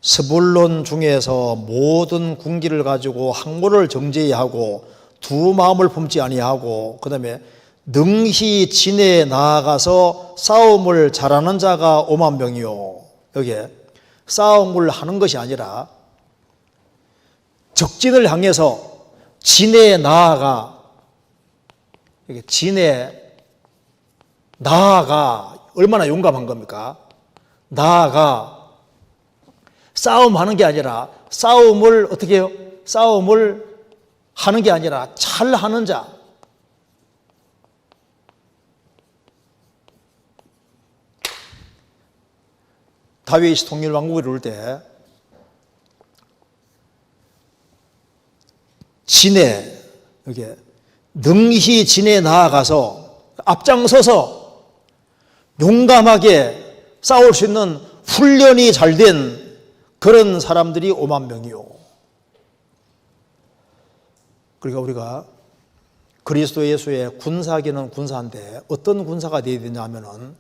스불론 중에서 모든 군기를 가지고 항모를 정죄하고 두 마음을 품지 아니하고, 그 다음에 능히 진에 나아가서 싸움을 잘하는 자가 5만 명이요. 여기에 싸움을 하는 것이 아니라 적진을 향해서 진에 나아가, 여기 진에 나아가 얼마나 용감한 겁니까? 나아가 싸움하는 게 아니라, 싸움을 어떻게 해요? 싸움을 하는 게 아니라 잘하는 자. 다윗이 통일왕국을 이룰 때 진에, 여기 능히 진에 나아가서 앞장서서 용감하게 싸울 수 있는 훈련이 잘 된 그런 사람들이 5만 명이요. 그러니까 우리가 그리스도 예수의 군사기는 군사인데 어떤 군사가 되어야 되냐 하면은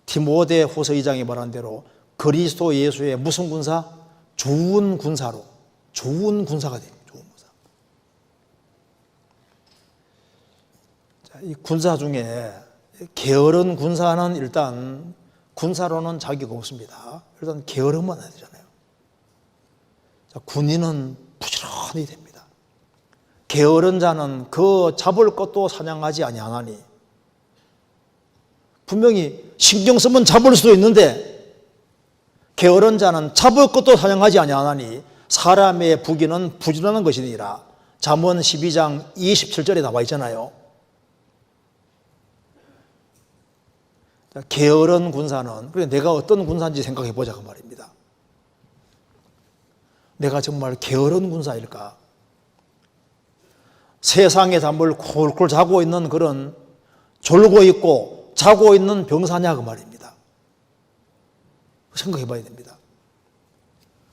디모데 후서 2장에 말한 대로 그리스도 예수의 무슨 군사? 좋은 군사로, 좋은 군사가 됩니다. 좋은 군사. 자, 이 군사 중에 게으른 군사는 일단 군사로는 자격이 없습니다. 일단 게으름만 해야 되잖아요. 자, 군인은 부지런히 됩니다. 게으른 자는 그 잡을 것도 사냥하지 아니하나니, 분명히 신경 쓰면 잡을 수도 있는데 게으른 자는 잡을 것도 사냥하지 아니하나니 사람의 부귀는 부지런한 것이니라. 잠언 12장 27절에 나와 있잖아요. 게으른 군사는, 그래 내가 어떤 군사인지 생각해 보자 그 말입니다. 내가 정말 게으른 군사일까? 세상의 잠을 콜콜 자고 있는 그런, 졸고 있고 자고 있는 병사냐 그 말입니다. 생각해 봐야 됩니다.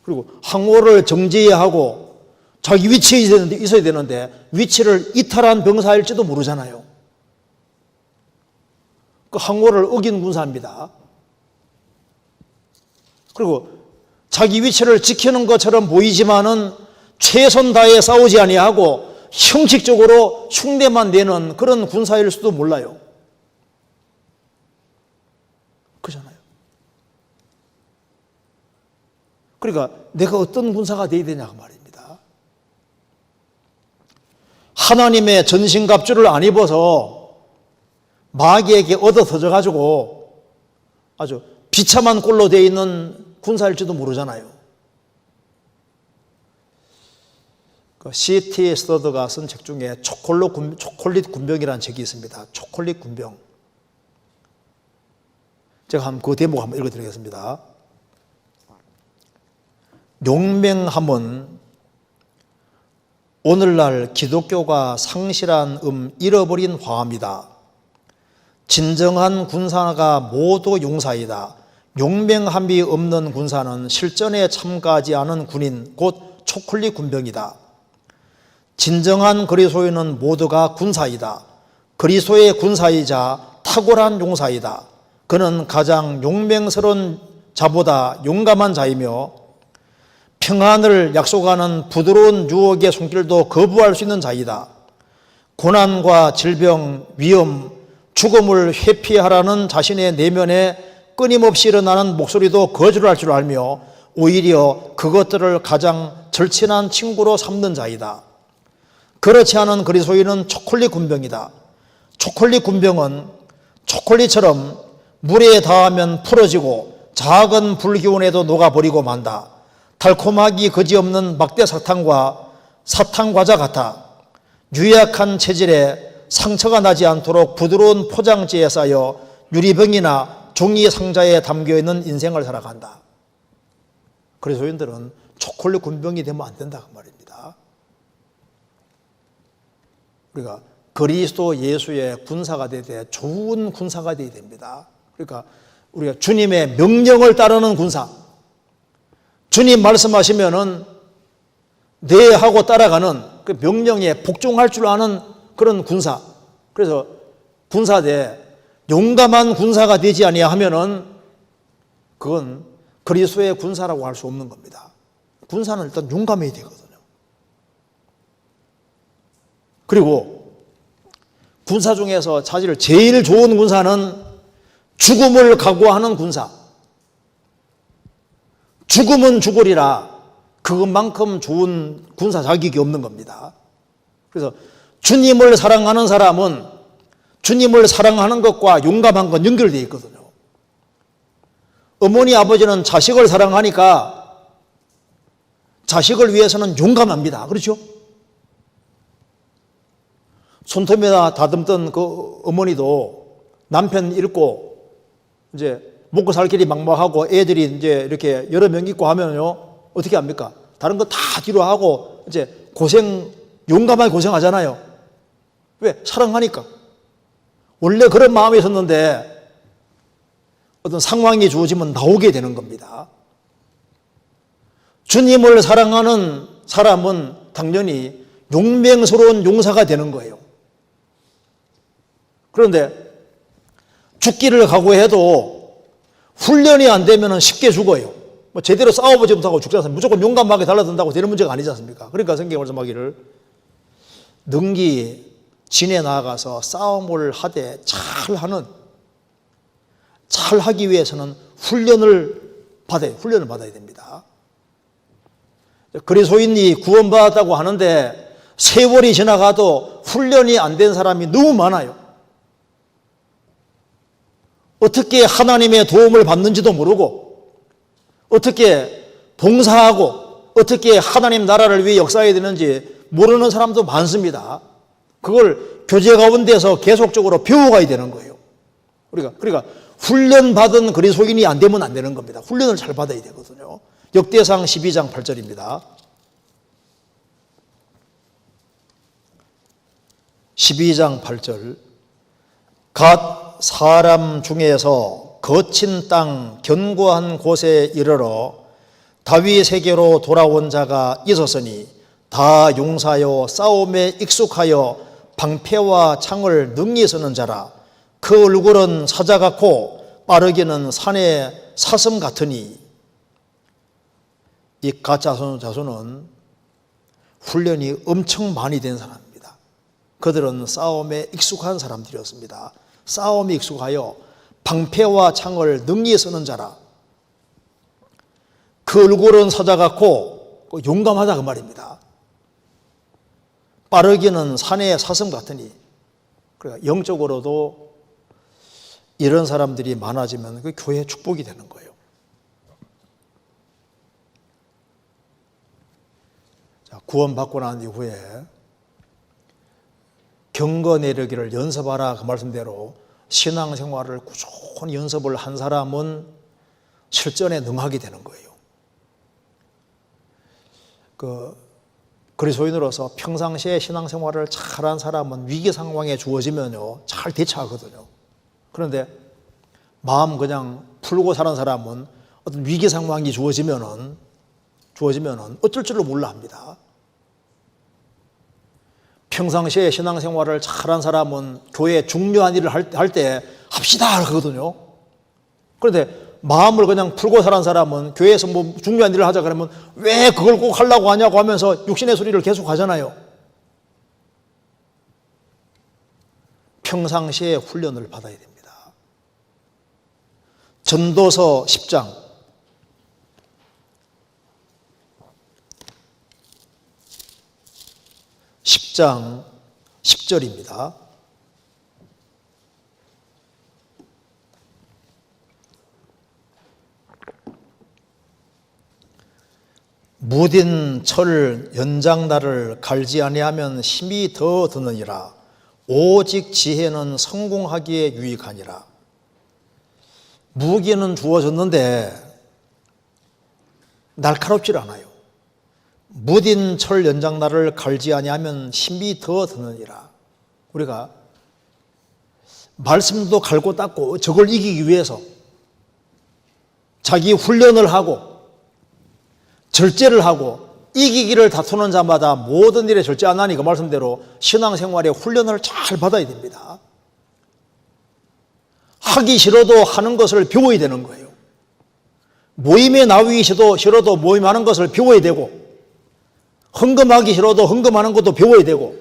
그리고 항오를 정지해야 하고 자기 위치에 있어야 되는데 위치를 이탈한 병사일지도 모르잖아요. 그 항오를 어긴 군사입니다. 그리고 자기 위치를 지키는 것처럼 보이지만은 최선 다해 싸우지 아니하고 형식적으로 흉내만 내는 그런 군사일 수도 몰라요. 그렇잖아요. 그러니까 내가 어떤 군사가 되어야 되냐 그 말입니다. 하나님의 전신갑주를 안 입어서 마귀에게 얻어 터져가지고 아주 비참한 꼴로 되어 있는 군사일지도 모르잖아요. C.T. 스터드가 쓴 책 중에 초콜릿 군병이라는 책이 있습니다. 초콜릿 군병. 제가 그 대목 한번 읽어드리겠습니다. 용맹함은 오늘날 기독교가 상실한 잃어버린 화합이다. 진정한 군사가 모두 용사이다. 용맹함이 없는 군사는 실전에 참가하지 않은 군인 곧 초콜릿 군병이다. 진정한 그리스도인은 모두가 군사이다. 그리스도의 군사이자 탁월한 용사이다. 그는 가장 용맹스러운 자보다 용감한 자이며 평안을 약속하는 부드러운 유혹의 손길도 거부할 수 있는 자이다. 고난과 질병, 위험, 죽음을 회피하라는 자신의 내면에 끊임없이 일어나는 목소리도 거절할 줄 알며 오히려 그것들을 가장 절친한 친구로 삼는 자이다. 그렇지 않은 그리스도인은 초콜릿 군병이다. 초콜릿 군병은 초콜릿처럼 물에 닿으면 풀어지고 작은 불기운에도 녹아버리고 만다. 달콤하기 그지없는 막대 사탕과 사탕과자 같아. 유약한 체질에 상처가 나지 않도록 부드러운 포장지에 쌓여 유리병이나 종이 상자에 담겨있는 인생을 살아간다. 그리스도인들은 초콜릿 군병이 되면 안 된다 그 말입니다. 우리가 그리스도 예수의 군사가 되어야 돼. 좋은 군사가 되어야 됩니다. 그러니까 우리가 주님의 명령을 따르는 군사. 주님 말씀하시면은 네 하고 따라가는 그 명령에 복종할 줄 아는 그런 군사. 그래서 군사대 용감한 군사가 되지 아니하면은 그건 그리스도의 군사라고 할 수 없는 겁니다. 군사는 일단 용감해야 되거든요. 그리고 군사 중에서 사실 제일 좋은 군사는 죽음을 각오하는 군사. 죽음은 죽으리라. 그것만큼 좋은 군사 자격이 없는 겁니다. 그래서 주님을 사랑하는 사람은 주님을 사랑하는 것과 용감한 건 연결되어 있거든요. 어머니 아버지는 자식을 사랑하니까 자식을 위해서는 용감합니다. 그렇죠? 손톱에다 다듬던 그 어머니도 남편 잃고 이제 먹고 살 길이 막막하고 애들이 이제 이렇게 여러 명 있고 하면요 어떻게 합니까? 다른 거 다 뒤로 하고 이제 용감하게 고생하잖아요. 왜? 사랑하니까. 원래 그런 마음이 있었는데 어떤 상황이 주어지면 나오게 되는 겁니다. 주님을 사랑하는 사람은 당연히 용맹스러운 용사가 되는 거예요. 그런데 죽기를 각오해도 훈련이 안 되면 쉽게 죽어요. 뭐 제대로 싸워보지 못하고 죽지 않습니까? 무조건 용감하게 달라든다고 되는 문제가 아니지 않습니까? 그러니까 성경에 말씀하기를 능히 진에 나아가서 싸움을 하되 잘하기 위해서는 훈련을 받아야 됩니다. 그리스도인이 구원받았다고 하는데 세월이 지나가도 훈련이 안 된 사람이 너무 많아요. 어떻게 하나님의 도움을 받는지도 모르고 어떻게 봉사하고 어떻게 하나님 나라를 위해 역사해야 되는지 모르는 사람도 많습니다. 그걸 교제 가운데서 계속적으로 배워가야 되는 거예요. 그러니까 훈련받은 그리스도인이 안 되면 안 되는 겁니다. 훈련을 잘 받아야 되거든요. 역대상 12장 8절입니다. 12장 8절 갓 사람 중에서 거친 땅 견고한 곳에 이르러 다윗에게로 돌아온 자가 있었으니 다 용사여 싸움에 익숙하여 방패와 창을 능히 쓰는 자라. 그 얼굴은 사자 같고 빠르기는 산의 사슴 같으니. 이 갓 자손은 훈련이 엄청 많이 된 사람입니다. 그들은 싸움에 익숙한 사람들이었습니다. 싸움에 익숙하여 방패와 창을 능히 쓰는 자라. 그 얼굴은 사자 같고 용감하다 그 말입니다. 빠르기는 산의 사슴 같으니. 그러니까 영적으로도 이런 사람들이 많아지면 그 교회의 축복이 되는 거예요. 자, 구원받고 난 이후에 경거 내리기를 연습하라 그 말씀대로 신앙생활을 꾸준히 연습을 한 사람은 실전에 능하게 되는 거예요. 그리스도인으로서 평상시에 신앙생활을 잘한 사람은 위기 상황에 주어지면요 잘 대처하거든요. 그런데 마음 그냥 풀고 사는 사람은 어떤 위기 상황이 주어지면은 어쩔 줄을 몰라 합니다. 평상시에 신앙생활을 잘한 사람은 교회에 중요한 일을 할 때 합시다 하거든요. 그런데 마음을 그냥 풀고 사는 사람은 교회에서 뭐 중요한 일을 하자 그러면 왜 그걸 꼭 하려고 하냐고 하면서 육신의 소리를 계속 하잖아요. 평상시에 훈련을 받아야 됩니다. 전도서 10장 10절입니다. 무딘 철 연장날을 갈지 아니하면 힘이 더 드느니라. 오직 지혜는 성공하기에 유익하니라. 무기는 주어졌는데 날카롭질 않아요. 무딘 철 연장날을 갈지 아니하면 힘이 더 드느니라. 우리가 말씀도 갈고 닦고 적을 이기기 위해서 자기 훈련을 하고 절제를 하고 이기기를 다투는 자마다 모든 일에 절제 안 하니 그 말씀대로 신앙생활에 훈련을 잘 받아야 됩니다. 하기 싫어도 하는 것을 배워야 되는 거예요. 모임에 나오기 싫어도 모임하는 것을 배워야 되고, 헌금하기 싫어도 헌금하는 것도 배워야 되고,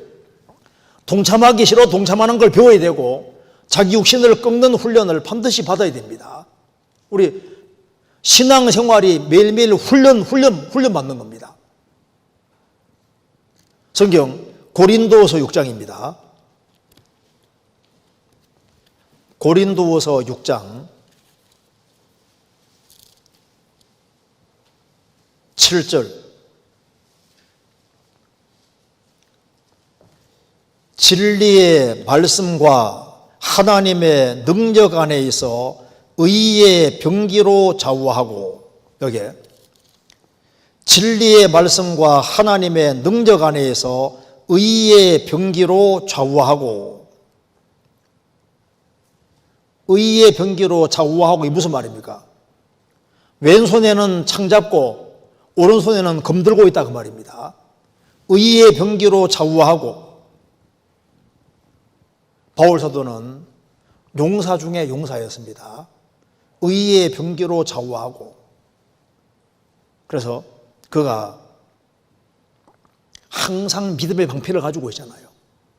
동참하기 싫어 동참하는 걸 배워야 되고, 자기 육신을 꺾는 훈련을 반드시 받아야 됩니다. 우리 신앙생활이 매일매일 훈련 받는 겁니다. 성경 고린도후서 6장입니다. 고린도후서 6장 7절. 진리의 말씀과 하나님의 능력 안에 있어 의의 병기로 좌우하고, 여기에 진리의 말씀과 하나님의 능력 안에서 의의 병기로 좌우하고, 의의 병기로 좌우하고, 이게 무슨 말입니까? 왼손에는 창 잡고 오른손에는 검 들고 있다 그 말입니다. 의의 병기로 좌우하고. 바울 사도는 용사 중에 용사였습니다. 의의 병기로 좌우하고. 그래서 그가 항상 믿음의 방패를 가지고 있잖아요.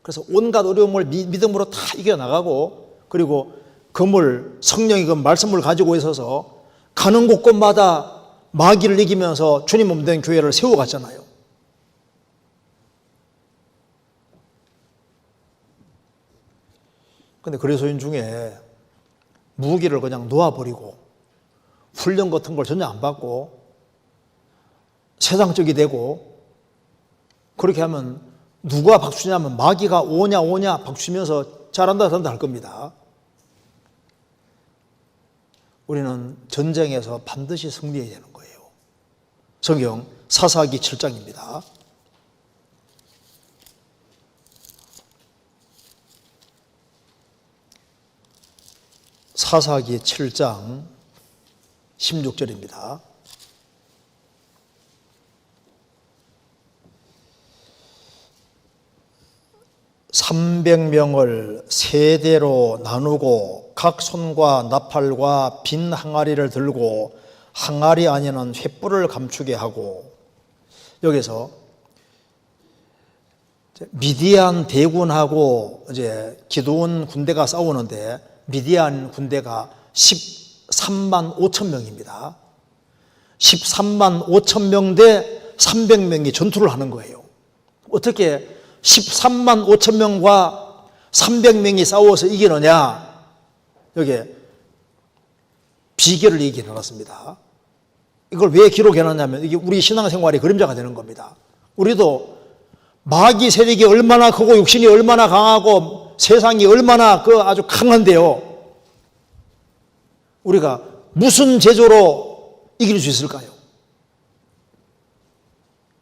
그래서 온갖 어려움을 믿음으로 다 이겨나가고, 그리고 금을, 성령이 그 말씀을 가지고 있어서 가는 곳곳마다 마귀를 이기면서 주님 몸 된 교회를 세워갔잖아요. 근데 그리스도인 중에 무기를 그냥 놓아버리고 훈련 같은 걸 전혀 안 받고 세상적이 되고, 그렇게 하면 누가 박수냐면 마귀가 오냐 박수면서 잘한다 할 겁니다. 우리는 전쟁에서 반드시 승리해야 되는 거예요. 성경 사사기 7장입니다. 사사기 7장 16절입니다. (300명을) 세대로 나누고 각 손과 나팔과 빈 항아리를 들고 항아리 안에는 횃불을 감추게 하고. 여기서 미디안 대군하고 이제 기드온 군대가 싸우는데 미디안 군대가 13만 5천 명입니다. 13만 5천 명 대 300명이 전투를 하는 거예요. 어떻게 13만 5천 명과 300명이 싸워서 이기느냐? 여기에 비결을 얘기해 놨습니다. 이걸 왜 기록해 놨냐면 이게 우리 신앙생활의 그림자가 되는 겁니다. 우리도 마귀 세력이 얼마나 크고 육신이 얼마나 강하고 세상이 얼마나 아주 강한데요. 우리가 무슨 제조로 이길 수 있을까요?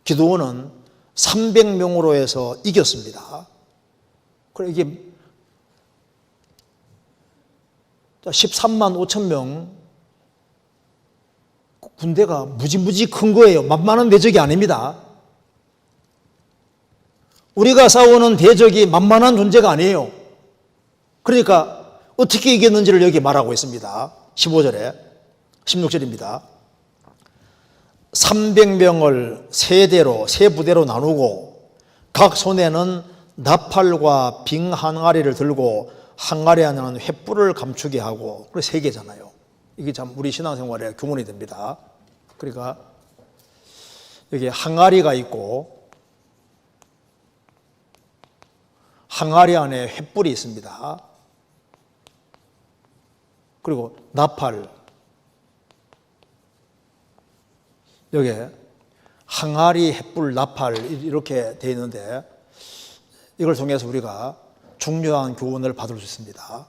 기드온은 300명으로 해서 이겼습니다. 그래 이게 13만 5천 명 군대가 무지무지 큰 거예요. 만만한 대적이 아닙니다. 우리가 싸우는 대적이 만만한 존재가 아니에요. 그러니까 어떻게 이겼는지를 여기 말하고 있습니다. 15절에 16절입니다. 300명을 세 부대로 나누고 각 손에는 나팔과 빙 항아리를 들고 항아리 안에는 횃불을 감추게 하고, 그래 세 개잖아요. 이게 참 우리 신앙생활에 교훈이 됩니다. 그러니까 여기 항아리가 있고 항아리 안에 횃불이 있습니다. 그리고 나팔, 여기에 항아리, 횃불, 나팔 이렇게 되어 있는데 이걸 통해서 우리가 중요한 교훈을 받을 수 있습니다.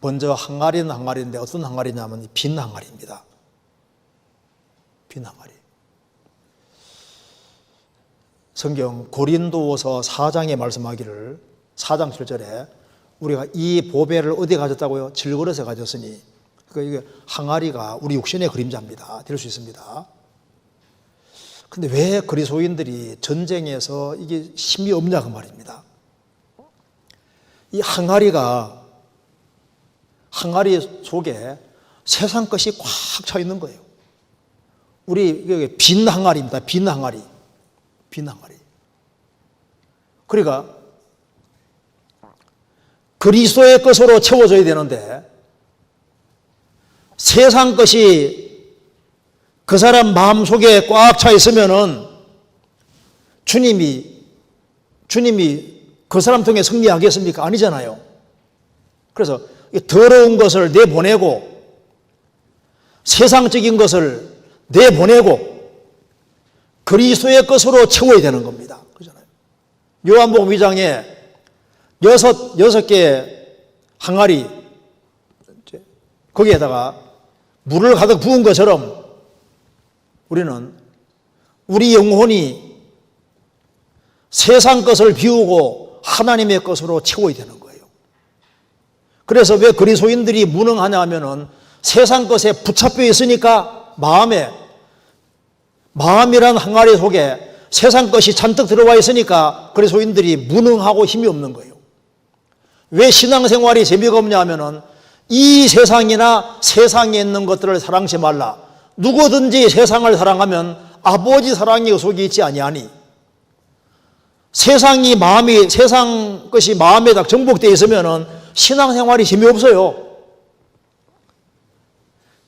먼저 항아리는 항아리인데 어떤 항아리냐면 빈 항아리입니다. 빈 항아리. 성경 고린도후서 4장에 말씀하기를 4장 7절에 우리가 이 보배를 어디에 가졌다고요? 질그릇에 가졌으니, 그러니까 이게 항아리가 우리 육신의 그림자입니다. 될 수 있습니다. 근데 왜 그리스도인들이 전쟁에서 이게 힘이 없냐 그 말입니다. 이 항아리 속에 세상 것이 꽉 차 있는 거예요. 우리 빈 항아리입니다. 빈 항아리. 그러니까 그리스도의 것으로 채워져야 되는데 세상 것이 그 사람 마음속에 꽉 차 있으면은 주님이 그 사람 통해 승리하겠습니까? 아니잖아요. 그래서 더러운 것을 내보내고 세상적인 것을 내보내고 그리스도의 것으로 채워야 되는 겁니다. 그렇잖아요. 요한복음 2장에 여섯 개의 항아리 거기에다가 물을 가득 부은 것처럼 우리는 우리 영혼이 세상 것을 비우고 하나님의 것으로 채워야 되는 거예요. 그래서 왜 그리스도인들이 무능하냐 하면은 세상 것에 붙잡혀 있으니까 마음이란 항아리 속에 세상 것이 잔뜩 들어와 있으니까 그리스도인들이 무능하고 힘이 없는 거예요. 왜 신앙생활이 재미가 없냐 하면은 이 세상이나 세상에 있는 것들을 사랑치 말라. 누구든지 세상을 사랑하면 아버지 사랑이 그 속에 있지 아니하니. 세상 것이 마음에 딱 정복되어 있으면은 신앙생활이 재미없어요.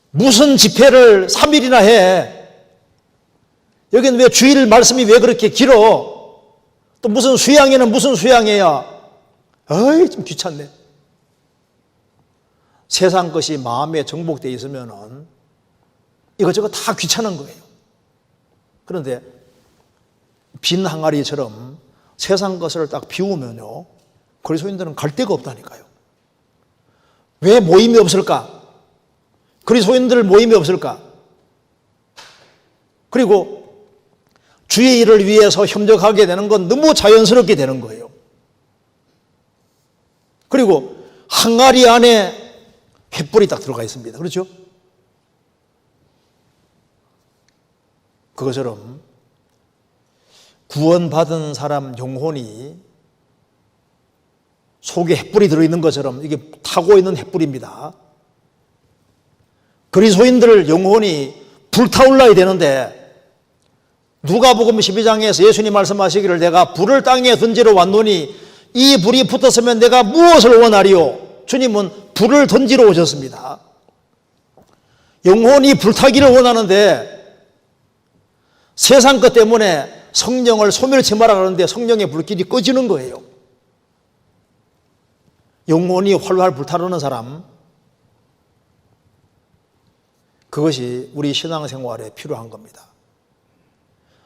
무슨 집회를 3일이나 해. 여기는 왜 주일 말씀이 왜 그렇게 길어? 또 무슨 수양회는 무슨 수양회야? 어이, 좀 귀찮네. 세상 것이 마음에 정복되어 있으면은 이것저것 다 귀찮은 거예요. 그런데 빈 항아리처럼 세상 것을 딱 비우면요, 그리스도인들은 갈 데가 없다니까요. 왜 모임이 없을까? 그리스도인들 모임이 없을까? 그리고 주의 일을 위해서 협력하게 되는 건 너무 자연스럽게 되는 거예요. 그리고 항아리 안에 횃불이 딱 들어가 있습니다. 그렇죠? 그것처럼 구원받은 사람 영혼이 속에 횃불이 들어있는 것처럼 이게 타고 있는 횃불입니다. 그리스도인들 영혼이 불타올라야 되는데 누가복음 12장에서 예수님 말씀하시기를 내가 불을 땅에 던지러 왔노니 이 불이 붙었으면 내가 무엇을 원하리요? 주님은 불을 던지러 오셨습니다. 영혼이 불타기를 원하는데 세상 것 때문에 성령을 소멸치 마라 그러는데 성령의 불길이 꺼지는 거예요. 영혼이 활활 불타오르는 사람, 그것이 우리 신앙생활에 필요한 겁니다.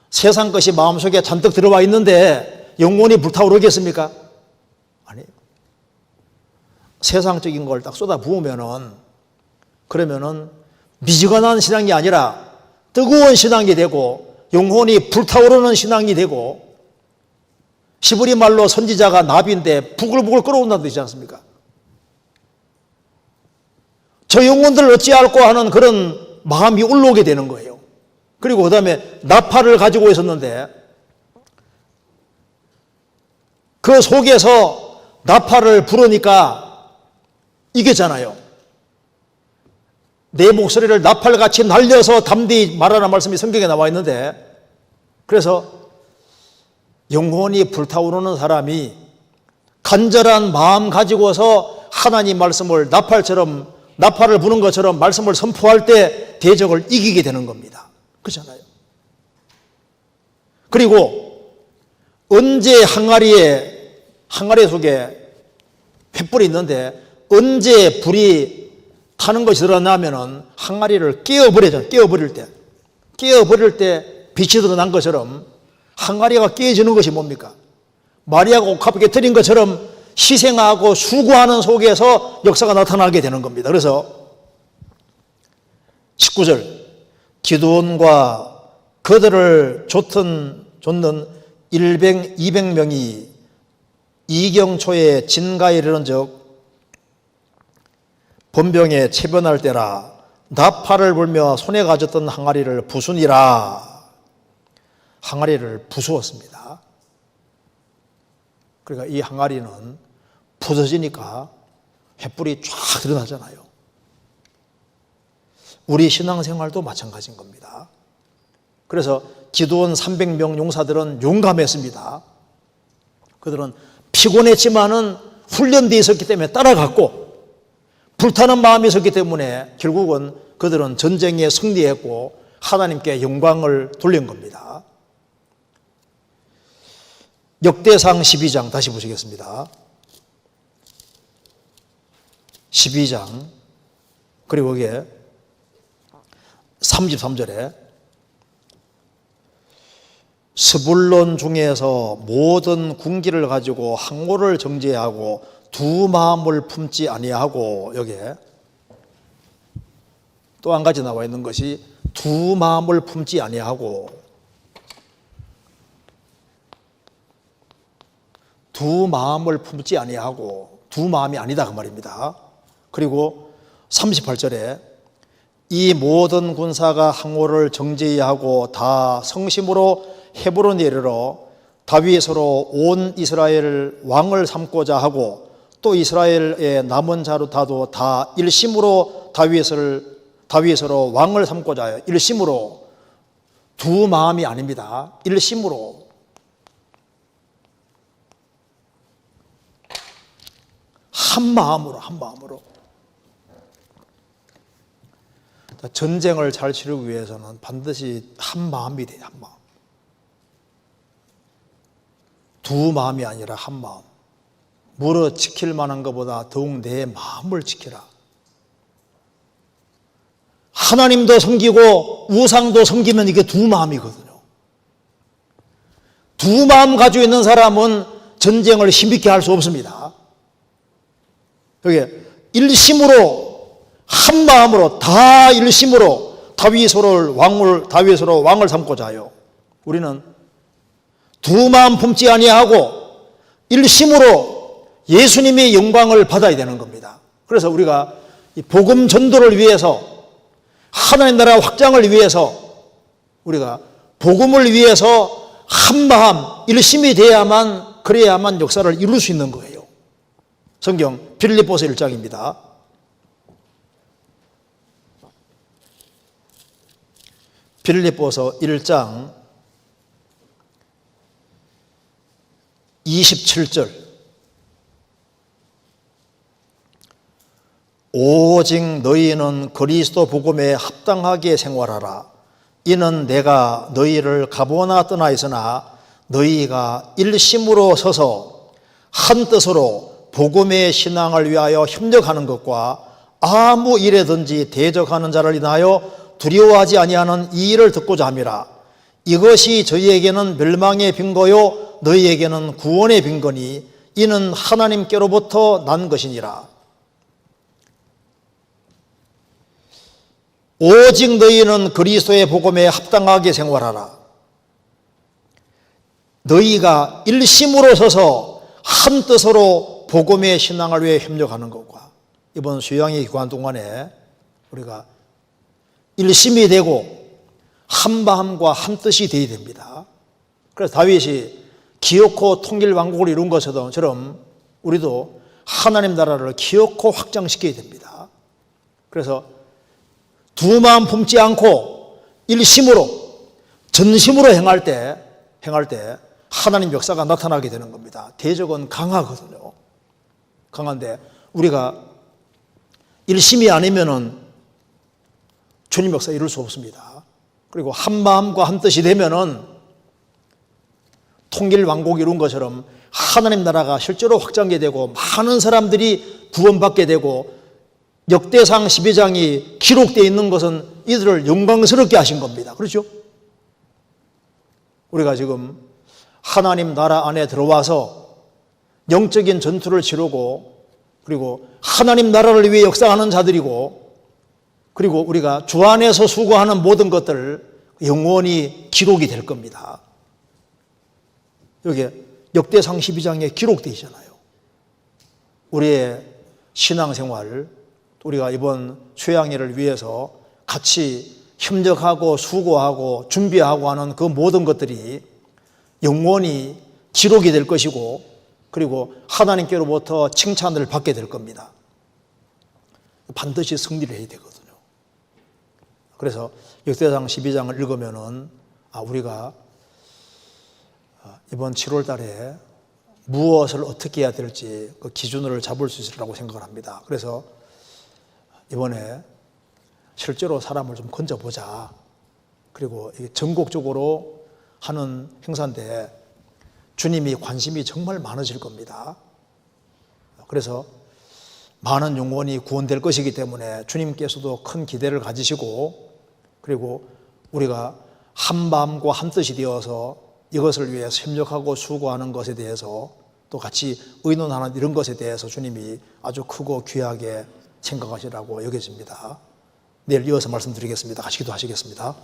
세상 것이 마음속에 잔뜩 들어와 있는데 영혼이 불타오르겠습니까? 아니에요. 세상적인 걸 딱 쏟아 부으면은, 그러면은 미지근한 신앙이 아니라 뜨거운 신앙이 되고 영혼이 불타오르는 신앙이 되고, 히브리 말로 선지자가 나비인데 부글부글 끓어온다는 뜻이지 않습니까? 저 영혼들을 어찌할꼬 하는 그런 마음이 올라오게 되는 거예요. 그리고 그 다음에 나팔을 가지고 있었는데 그 속에서 나팔을 부르니까 이겼잖아요. 내 목소리를 나팔같이 날려서 담대히 말하라는 말씀이 성경에 나와 있는데, 그래서 영혼이 불타오르는 사람이 간절한 마음 가지고서 하나님 말씀을 나팔을 부는 것처럼 말씀을 선포할 때 대적을 이기게 되는 겁니다. 그렇잖아요. 그리고 언제 항아리 속에 횃불이 있는데 언제 불이 타는 것이 드러나면은 항아리를 깨어버리잖아요. 깨어버릴 때 빛이 드러난 것처럼 항아리가 깨어지는 것이 뭡니까? 마리아가 옥합에 들인 것처럼 희생하고 수고하는 속에서 역사가 나타나게 되는 겁니다. 그래서 19절, 기드온과 그들을 쫓는 200명이 이경초에 진가에 이르는 적 번병에 체변할 때라 나팔을 불며 손에 가졌던 항아리를 부수니라. 항아리를 부수었습니다. 그러니까 이 항아리는 부서지니까 횃불이 쫙 드러나잖아요. 우리 신앙생활도 마찬가지인 겁니다. 그래서 기드온 300명 용사들은 용감했습니다. 그들은 피곤했지만은 훈련되어 있었기 때문에 따라갔고, 불타는 마음이 있었기 때문에 결국은 그들은 전쟁에 승리했고 하나님께 영광을 돌린 겁니다. 역대상 12장 다시 보시겠습니다. 12장, 그리고 거기에 33절에 스불론 중에서 모든 군기를 가지고 항모를 정죄하고 두 마음을 품지 아니하고, 여기에 또 한 가지 나와 있는 것이 두 마음을 품지 아니하고, 두 마음을 품지 아니하고, 두 마음이 아니다 그 말입니다. 그리고 38절에 이 모든 군사가 항모를 정죄히 하고 다 성심으로 헤브론에 이르러 다윗으로 온 이스라엘 왕을 삼고자 하고, 또 이스라엘의 남은 자로 다도 다 일심으로 다윗으로 왕을 삼고자 해요. 일심으로, 두 마음이 아닙니다. 일심으로. 한 마음으로. 전쟁을 잘 치르기 위해서는 반드시 한 마음이 돼요. 한 마음. 두 마음이 아니라 한 마음. 물어 지킬 만한 것보다 더욱 내 마음을 지키라. 하나님도 섬기고 우상도 섬기면 이게 두 마음이거든요. 두 마음 가지고 있는 사람은 전쟁을 힘있게 할 수 없습니다. 여기 일심으로, 한 마음으로, 다 일심으로 다윗으로 왕을 삼고자 하여, 우리는 두 마음 품지 아니하고 일심으로 예수님의 영광을 받아야 되는 겁니다. 그래서 우리가 이 복음 전도를 위해서, 하나님 나라 확장을 위해서, 우리가 복음을 위해서 한 마음, 일심이 돼야만, 그래야만 역사를 이룰 수 있는 거예요. 성경 빌립보서 1장입니다. 빌립보서 1장 27절. 오직 너희는 그리스도 복음에 합당하게 생활하라. 이는 내가 너희를 가보나 떠나 있으나 너희가 일심으로 서서 한 뜻으로 복음의 신앙을 위하여 협력하는 것과 아무 일에든지 대적하는 자를 인하여 두려워하지 아니하는 이 일을 듣고자 함이라. 이것이 저희에게는 멸망의 빈거요 너희에게는 구원의 빈거니 이는 하나님께로부터 난 것이니라. 오직 너희는 그리스도의 복음에 합당하게 생활하라. 너희가 일심으로 서서 한 뜻으로 복음의 신앙을 위해 협력하는 것과 이번 수양의 기간 동안에 우리가 일심이 되고 한 마음과 한 뜻이 되어야 됩니다. 그래서 다윗이 기어코 통일 왕국을 이룬 것처럼 우리도 하나님 나라를 기어코 확장시켜야 됩니다. 그래서 두 마음 품지 않고 일심으로 전심으로 행할 때 하나님 역사가 나타나게 되는 겁니다. 대적은 강하거든요. 강한데 우리가 일심이 아니면은 주님 역사 이룰 수 없습니다. 그리고 한 마음과 한 뜻이 되면은 통일 왕국이 이룬 것처럼 하나님 나라가 실제로 확장이 되고 많은 사람들이 구원받게 되고 역대상 12장이 기록되어 있는 것은 이들을 영광스럽게 하신 겁니다. 그렇죠? 우리가 지금 하나님 나라 안에 들어와서 영적인 전투를 치르고 그리고 하나님 나라를 위해 역사하는 자들이고 그리고 우리가 주 안에서 수고하는 모든 것들 영원히 기록이 될 겁니다. 여기 역대상 12장에 기록되어 있잖아요. 우리의 신앙생활, 우리가 이번 수양회를 위해서 같이 협력하고 수고하고 준비하고 하는 그 모든 것들이 영원히 기록이 될 것이고 그리고 하나님께로부터 칭찬을 받게 될 겁니다. 반드시 승리를 해야 되거든요. 그래서 역대상 12장을 읽으면은 우리가 이번 7월 달에 무엇을 어떻게 해야 될지 그 기준을 잡을 수 있으리라고 생각을 합니다. 그래서 이번에 실제로 사람을 좀 건져보자. 그리고 이게 전국적으로 하는 행사인데 주님이 관심이 정말 많으실 겁니다. 그래서 많은 영혼이 구원될 것이기 때문에 주님께서도 큰 기대를 가지시고 그리고 우리가 한 마음과 한 뜻이 되어서 이것을 위해서 협력하고 수고하는 것에 대해서 또 같이 의논하는 이런 것에 대해서 주님이 아주 크고 귀하게 생각하시라고 여겨집니다. 내일 이어서 말씀드리겠습니다. 같이 기도하시겠습니다.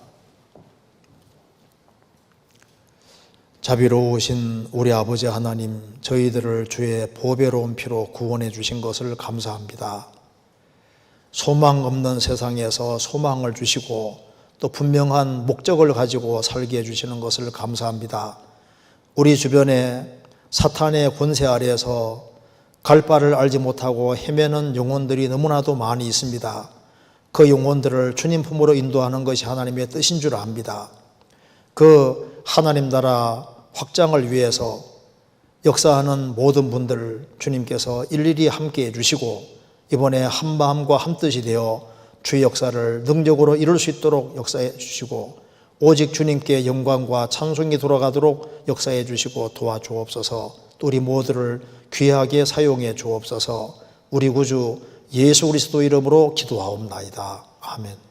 자비로우신 우리 아버지 하나님, 저희들을 주의 보배로운 피로 구원해 주신 것을 감사합니다. 소망 없는 세상에서 소망을 주시고 또 분명한 목적을 가지고 살게 해주시는 것을 감사합니다. 우리 주변에 사탄의 권세 아래에서 갈 바를 알지 못하고 헤매는 영혼들이 너무나도 많이 있습니다. 그 영혼들을 주님 품으로 인도하는 것이 하나님의 뜻인 줄 압니다. 그 하나님 나라 확장을 위해서 역사하는 모든 분들 주님께서 일일이 함께 해주시고 이번에 한 마음과 한 뜻이 되어 주의 역사를 능력으로 이룰 수 있도록 역사해 주시고 오직 주님께 영광과 찬송이 돌아가도록 역사해 주시고 도와주옵소서. 또 우리 모두를 귀하게 사용해 주옵소서. 우리 구주 예수 그리스도 이름으로 기도하옵나이다. 아멘.